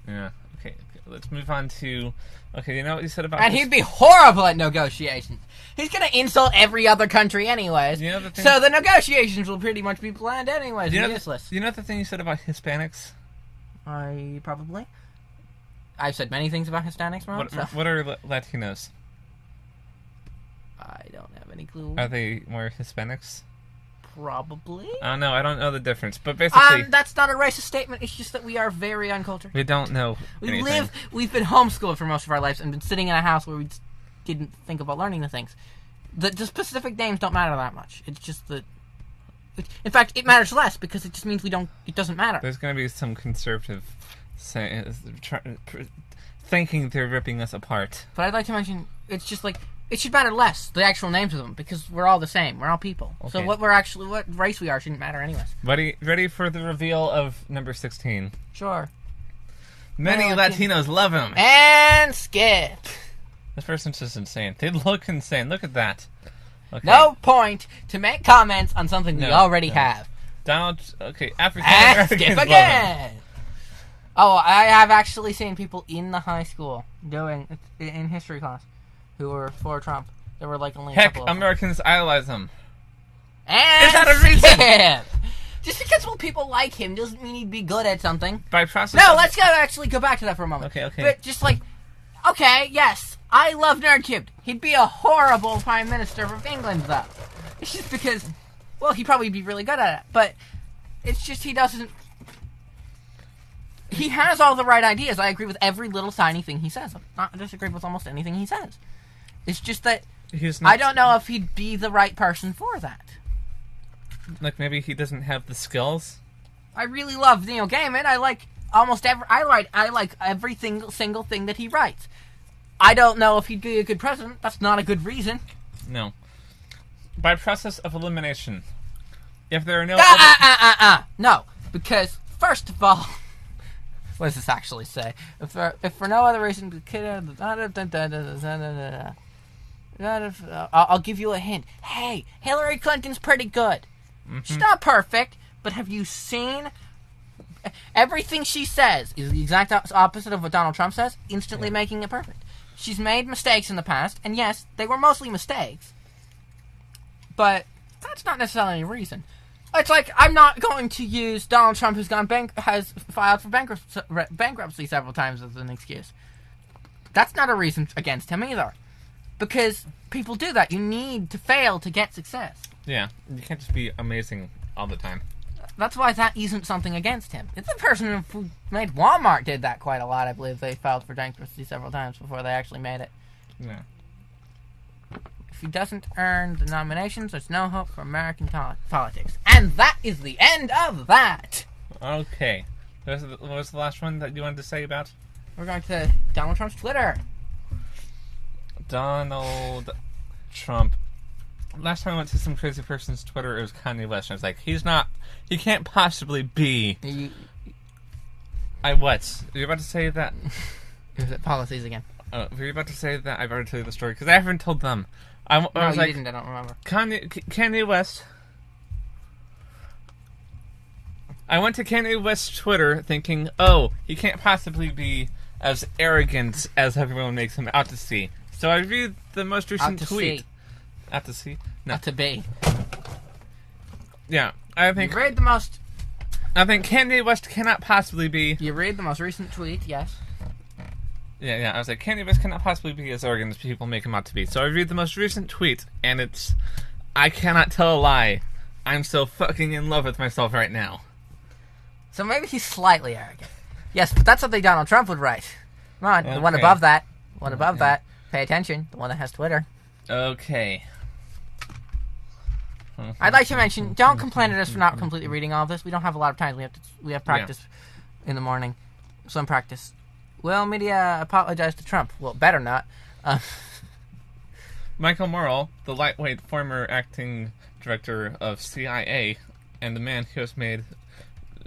[SPEAKER 1] Yeah. Okay, let's move on to... Okay, you know what you said about...
[SPEAKER 2] And he'd be horrible at negotiations. He's going to insult every other country anyways.
[SPEAKER 1] You know the thing...
[SPEAKER 2] So the negotiations will pretty much be planned anyways. Useless.
[SPEAKER 1] You know the thing you said about Hispanics?
[SPEAKER 2] Probably. I've said many things about Hispanics, Ron.
[SPEAKER 1] What are Latinos?
[SPEAKER 2] I don't have any clue.
[SPEAKER 1] Are they more Hispanics?
[SPEAKER 2] Probably.
[SPEAKER 1] I don't know. I don't know the difference. But basically...
[SPEAKER 2] that's not a racist statement. It's just that we are very uncultured.
[SPEAKER 1] We don't know anything.
[SPEAKER 2] We've been homeschooled for most of our lives and been sitting in a house where we just didn't think about learning the things. The specific names don't matter that much. It's just that... In fact, it matters less because it just means it doesn't matter.
[SPEAKER 1] There's going to be some conservative thinking they're ripping us apart.
[SPEAKER 2] But I'd like to mention, it's just like... It should matter less, the actual names of them, because we're all the same. We're all people. Okay. So what race we are shouldn't matter anyways.
[SPEAKER 1] Ready for the reveal of number 16?
[SPEAKER 2] Sure.
[SPEAKER 1] Many Latinos love him.
[SPEAKER 2] And skip.
[SPEAKER 1] This person's just insane. They look insane. Look at that. Okay.
[SPEAKER 2] No point to make comments on something we already have.
[SPEAKER 1] Donald, okay, African Americans
[SPEAKER 2] skip again. Oh, I have actually seen people in the high school in history class who were for Trump. There were like only a couple of
[SPEAKER 1] Americans idolize him.
[SPEAKER 2] And
[SPEAKER 1] is that a reason?
[SPEAKER 2] Just because people like him doesn't mean he'd be good at something.
[SPEAKER 1] By process.
[SPEAKER 2] No, let's actually go back to that for a moment.
[SPEAKER 1] Okay.
[SPEAKER 2] But just like, okay, yes, I love Nerdcubed. He'd be a horrible Prime Minister of England, though. It's just because, well, he'd probably be really good at it. But it's just he doesn't. He has all the right ideas. I agree with every little tiny thing he says. I disagree with almost anything he says. It's just that I don't know if he'd be the right person for that.
[SPEAKER 1] Like, maybe he doesn't have the skills?
[SPEAKER 2] I really love Neil Gaiman. I like almost every... I like every single thing that he writes. I don't know if he'd be a good president. That's not a good reason.
[SPEAKER 1] No. By process of elimination. If there are no...
[SPEAKER 2] No. Because, first of all... What does this actually say? If for no other reason... I'll give you a hint. Hey, Hillary Clinton's pretty good. Mm-hmm. She's not perfect, but have you seen... Everything she says is the exact opposite of what Donald Trump says, instantly making it perfect. She's made mistakes in the past, and yes, they were mostly mistakes. But that's not necessarily a reason. It's like, I'm not going to use Donald Trump has filed for bankruptcy several times as an excuse. That's not a reason against him either. Because people do that. You need to fail to get success.
[SPEAKER 1] Yeah, you can't just be amazing all the time.
[SPEAKER 2] That's why that isn't something against him. It's the person who made Walmart did that quite a lot. I believe they filed for bankruptcy several times before they actually made it.
[SPEAKER 1] Yeah.
[SPEAKER 2] If he doesn't earn the nominations, there's no hope for American politics. And that is the end of that.
[SPEAKER 1] Okay. What was the last one that you wanted to say about?
[SPEAKER 2] We're going to Donald Trump's Twitter.
[SPEAKER 1] Donald Trump. Last time I went to some crazy person's Twitter, it was Kanye West. And I was like, he can't possibly be. What? Are you about to say that?
[SPEAKER 2] Is it policies again?
[SPEAKER 1] Were you about to say that? I've already told you the story, because I haven't told them. I was
[SPEAKER 2] you
[SPEAKER 1] like,
[SPEAKER 2] didn't, I don't remember.
[SPEAKER 1] Kanye West. I went to Kanye West's Twitter thinking, he can't possibly be as arrogant as everyone makes him out to see. So I reviewed the most recent tweet. Out to see? No.
[SPEAKER 2] Out to be.
[SPEAKER 1] Yeah, I think...
[SPEAKER 2] You read the most...
[SPEAKER 1] I think Kanye West cannot possibly be...
[SPEAKER 2] You read the most recent tweet, yes.
[SPEAKER 1] Yeah, I was like, Kanye West cannot possibly be as arrogant as people make him out to be. So I reviewed the most recent tweet, and it's... I cannot tell a lie. I'm so fucking in love with myself right now.
[SPEAKER 2] So maybe he's slightly arrogant. Yes, but that's something Donald Trump would write. Come on, the one above that. The one above that. Pay attention. The one that has Twitter.
[SPEAKER 1] Okay.
[SPEAKER 2] I'd like to mention, don't complain at us for not completely reading all of this. We don't have a lot of time. We have practice in the morning. Some practice. Will media apologize to Trump? Well, better not.
[SPEAKER 1] Michael Morrell, the lightweight former acting director of CIA, and the man who has made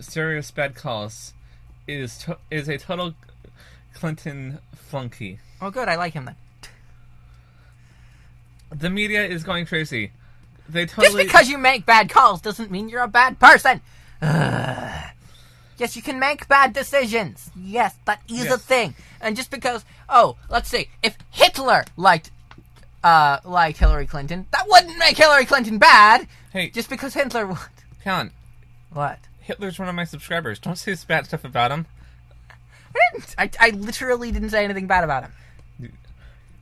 [SPEAKER 1] serious bad calls, is a total Clinton flunky.
[SPEAKER 2] Oh, good. I like him then.
[SPEAKER 1] The media is going crazy.
[SPEAKER 2] Just because you make bad calls doesn't mean you're a bad person. Yes, you can make bad decisions. Yes, that is a thing. And just because, let's see, if Hitler liked Hillary Clinton, that wouldn't make Hillary Clinton bad.
[SPEAKER 1] Hey,
[SPEAKER 2] just because Hitler would.
[SPEAKER 1] Callan.
[SPEAKER 2] What?
[SPEAKER 1] Hitler's one of my subscribers. Don't say bad stuff about him.
[SPEAKER 2] I literally didn't say anything bad about him.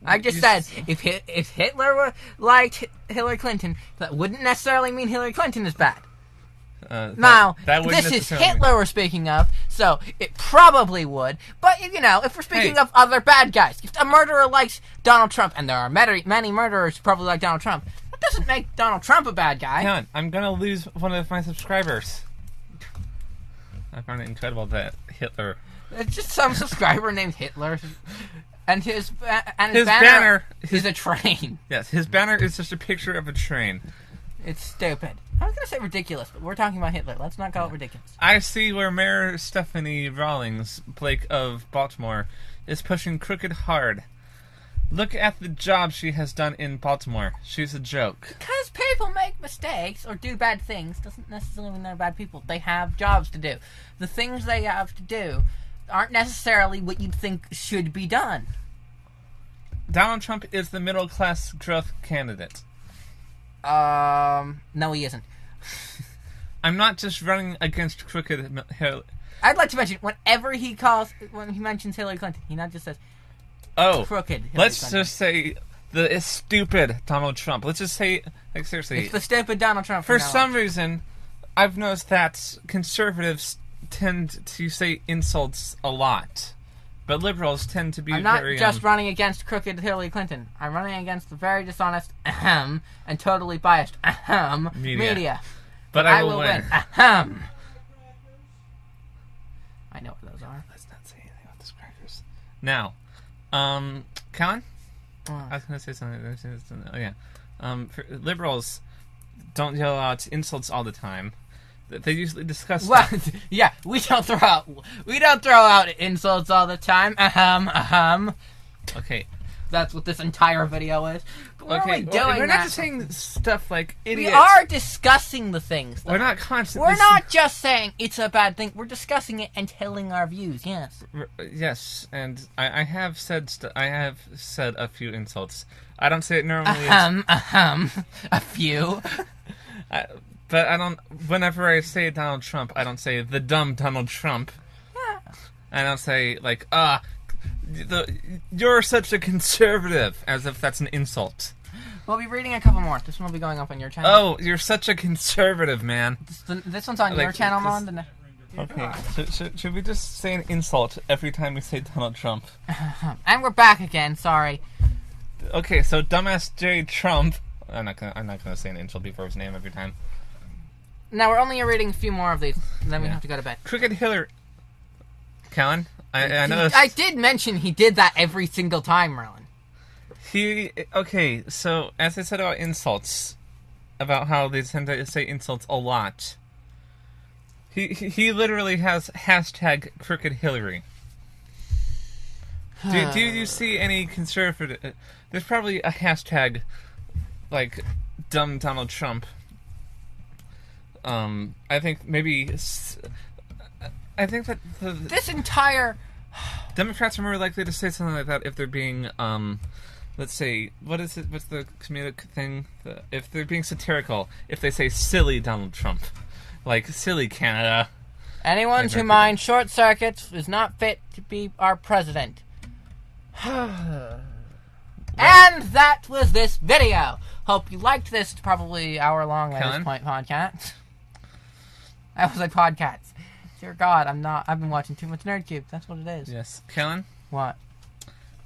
[SPEAKER 2] I just said, if Hitler liked Hillary Clinton, that wouldn't necessarily mean Hillary Clinton is bad. Now, this is Hitler we're speaking of, so it probably would. But, if we're speaking of other bad guys, if a murderer likes Donald Trump, and there are many murderers who probably like Donald Trump, that doesn't make Donald Trump a bad guy.
[SPEAKER 1] Hang on, I'm going to lose one of my subscribers. I find it incredible that Hitler...
[SPEAKER 2] It's just some subscriber named Hitler. And his banner is a train.
[SPEAKER 1] Yes, his banner is just a picture of a train.
[SPEAKER 2] It's stupid. I was going to say ridiculous, but we're talking about Hitler. Let's not call it ridiculous.
[SPEAKER 1] I see where Mayor Stephanie Rawlings, Blake of Baltimore, is pushing crooked hard. Look at the job she has done in Baltimore. She's a joke.
[SPEAKER 2] Because people make mistakes or do bad things doesn't necessarily mean they're bad people. They have jobs to do. The things they have to do aren't necessarily what you'd think should be done.
[SPEAKER 1] Donald Trump is the middle-class growth candidate.
[SPEAKER 2] No, he isn't.
[SPEAKER 1] I'm not just running against crooked Hillary.
[SPEAKER 2] I'd like to mention, when he mentions Hillary Clinton, he not just says, crooked Hillary
[SPEAKER 1] let's
[SPEAKER 2] Clinton.
[SPEAKER 1] just say the stupid Donald Trump. Let's just say, like, seriously.
[SPEAKER 2] It's the stupid Donald Trump.
[SPEAKER 1] For some reason, I've noticed that conservatives tend to say insults a lot. But liberals tend to be
[SPEAKER 2] I'm not
[SPEAKER 1] very...
[SPEAKER 2] just running against crooked Hillary Clinton. I'm running against the very dishonest, and totally biased, media.
[SPEAKER 1] But I will win.
[SPEAKER 2] I know what those are.
[SPEAKER 1] Let's not say anything about the crackers. Now, Colin? I was going to say something. Oh, yeah. For liberals don't yell out insults all the time. They usually discuss stuff.
[SPEAKER 2] Yeah, we don't throw out insults all the time.
[SPEAKER 1] Okay.
[SPEAKER 2] That's what this entire video is. But we're
[SPEAKER 1] not just saying stuff like idiots.
[SPEAKER 2] We are discussing the things.
[SPEAKER 1] We're not constantly...
[SPEAKER 2] We're not just saying it's a bad thing. We're discussing it and telling our views. Yes.
[SPEAKER 1] Yes, and I have said a few insults. I don't say it normally.
[SPEAKER 2] A few.
[SPEAKER 1] But I don't. Whenever I say Donald Trump, I don't say the dumb Donald Trump.
[SPEAKER 2] Yeah.
[SPEAKER 1] I don't say like you're such a conservative, as if that's an insult.
[SPEAKER 2] We'll be reading a couple more. This one will be going up on your channel.
[SPEAKER 1] Oh, you're such a conservative, man.
[SPEAKER 2] This one's on your channel, Ron.
[SPEAKER 1] Okay. Should we just say an insult every time we say Donald Trump?
[SPEAKER 2] And we're back again. Sorry.
[SPEAKER 1] Okay, so dumbass J Trump. I'm not gonna say an insult before his name every time.
[SPEAKER 2] Now we're only reading a few more of these, and then we have to go to bed.
[SPEAKER 1] Crooked Hillary. Callan, I know.
[SPEAKER 2] I did mention he did that every single time, Merlin.
[SPEAKER 1] Okay, so as I said about insults, about how they tend to say insults a lot. He literally has hashtag Crooked Hillary. Do you see any conservative? There's probably a hashtag like dumb Donald Trump. I think that
[SPEAKER 2] this entire
[SPEAKER 1] Democrats are more likely to say something like that if they're being, let's say, what's the comedic thing? If they're being satirical, if they say silly Donald Trump, like silly Canada.
[SPEAKER 2] Anyone who minds short circuits is not fit to be our president. And that was this video. Hope you liked this probably hour-long at this point podcast. That was a podcast. Dear God, I've been watching too much NerdCube. That's what it is.
[SPEAKER 1] Yes. Callan?
[SPEAKER 2] What?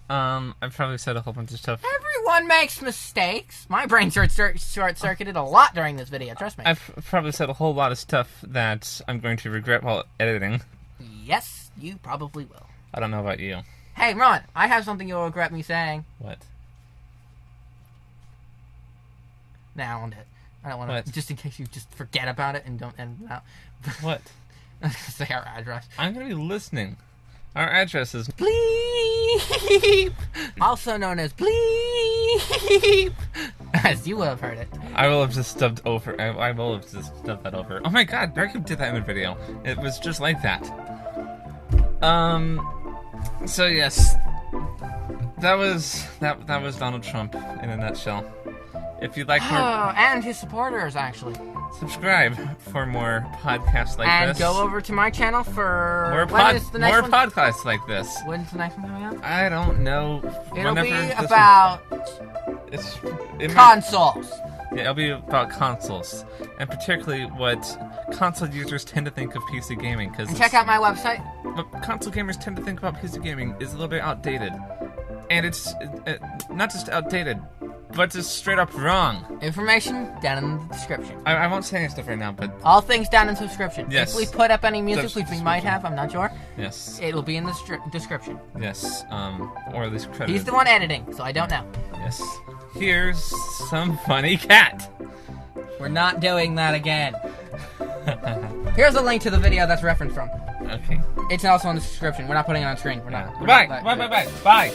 [SPEAKER 1] I've probably said a whole bunch of stuff.
[SPEAKER 2] Everyone makes mistakes. My brain short-circuited a lot during this video, trust me.
[SPEAKER 1] I've probably said a whole lot of stuff that I'm going to regret while editing.
[SPEAKER 2] Yes, you probably will.
[SPEAKER 1] I don't know about you.
[SPEAKER 2] Hey, Ron, I have something you'll regret me saying.
[SPEAKER 1] What?
[SPEAKER 2] Nah, I won't do it. I don't want to. Just in case you just forget about it and don't end it out.
[SPEAKER 1] What?
[SPEAKER 2] Say our address.
[SPEAKER 1] I'm going to be listening. Our address is
[SPEAKER 2] bleep, also known as bleep, as you will have heard it.
[SPEAKER 1] I will have just stubbed over. I will have just stubbed that over. Oh my God, Darky did that in the video. It was just like that. So yes, that was Donald Trump in a nutshell. If you'd like more...
[SPEAKER 2] Oh, and his supporters, actually.
[SPEAKER 1] Subscribe for more podcasts like this.
[SPEAKER 2] And go over to my channel for...
[SPEAKER 1] More podcasts like this.
[SPEAKER 2] When's the next one coming out?
[SPEAKER 1] I don't know.
[SPEAKER 2] It'll be about... consoles.
[SPEAKER 1] Yeah, it'll be about consoles. And particularly what console users tend to think of PC gaming.
[SPEAKER 2] And check out my website.
[SPEAKER 1] What console gamers tend to think about PC gaming is a little bit outdated. And it's not just outdated, but just straight up wrong.
[SPEAKER 2] Information down in the description.
[SPEAKER 1] I won't say any stuff right now, but...
[SPEAKER 2] All things down in the description.
[SPEAKER 1] Yes.
[SPEAKER 2] If we put up any music, which we might have, I'm not sure.
[SPEAKER 1] Yes.
[SPEAKER 2] It'll be in the description.
[SPEAKER 1] Yes, or at least credit.
[SPEAKER 2] He's the one editing, so I don't know.
[SPEAKER 1] Yes. Here's some funny cat.
[SPEAKER 2] We're not doing that again. Here's a link to the video that's referenced from.
[SPEAKER 1] Okay.
[SPEAKER 2] It's also in the description. We're not putting it on screen. We're not.
[SPEAKER 1] Bye. Bye.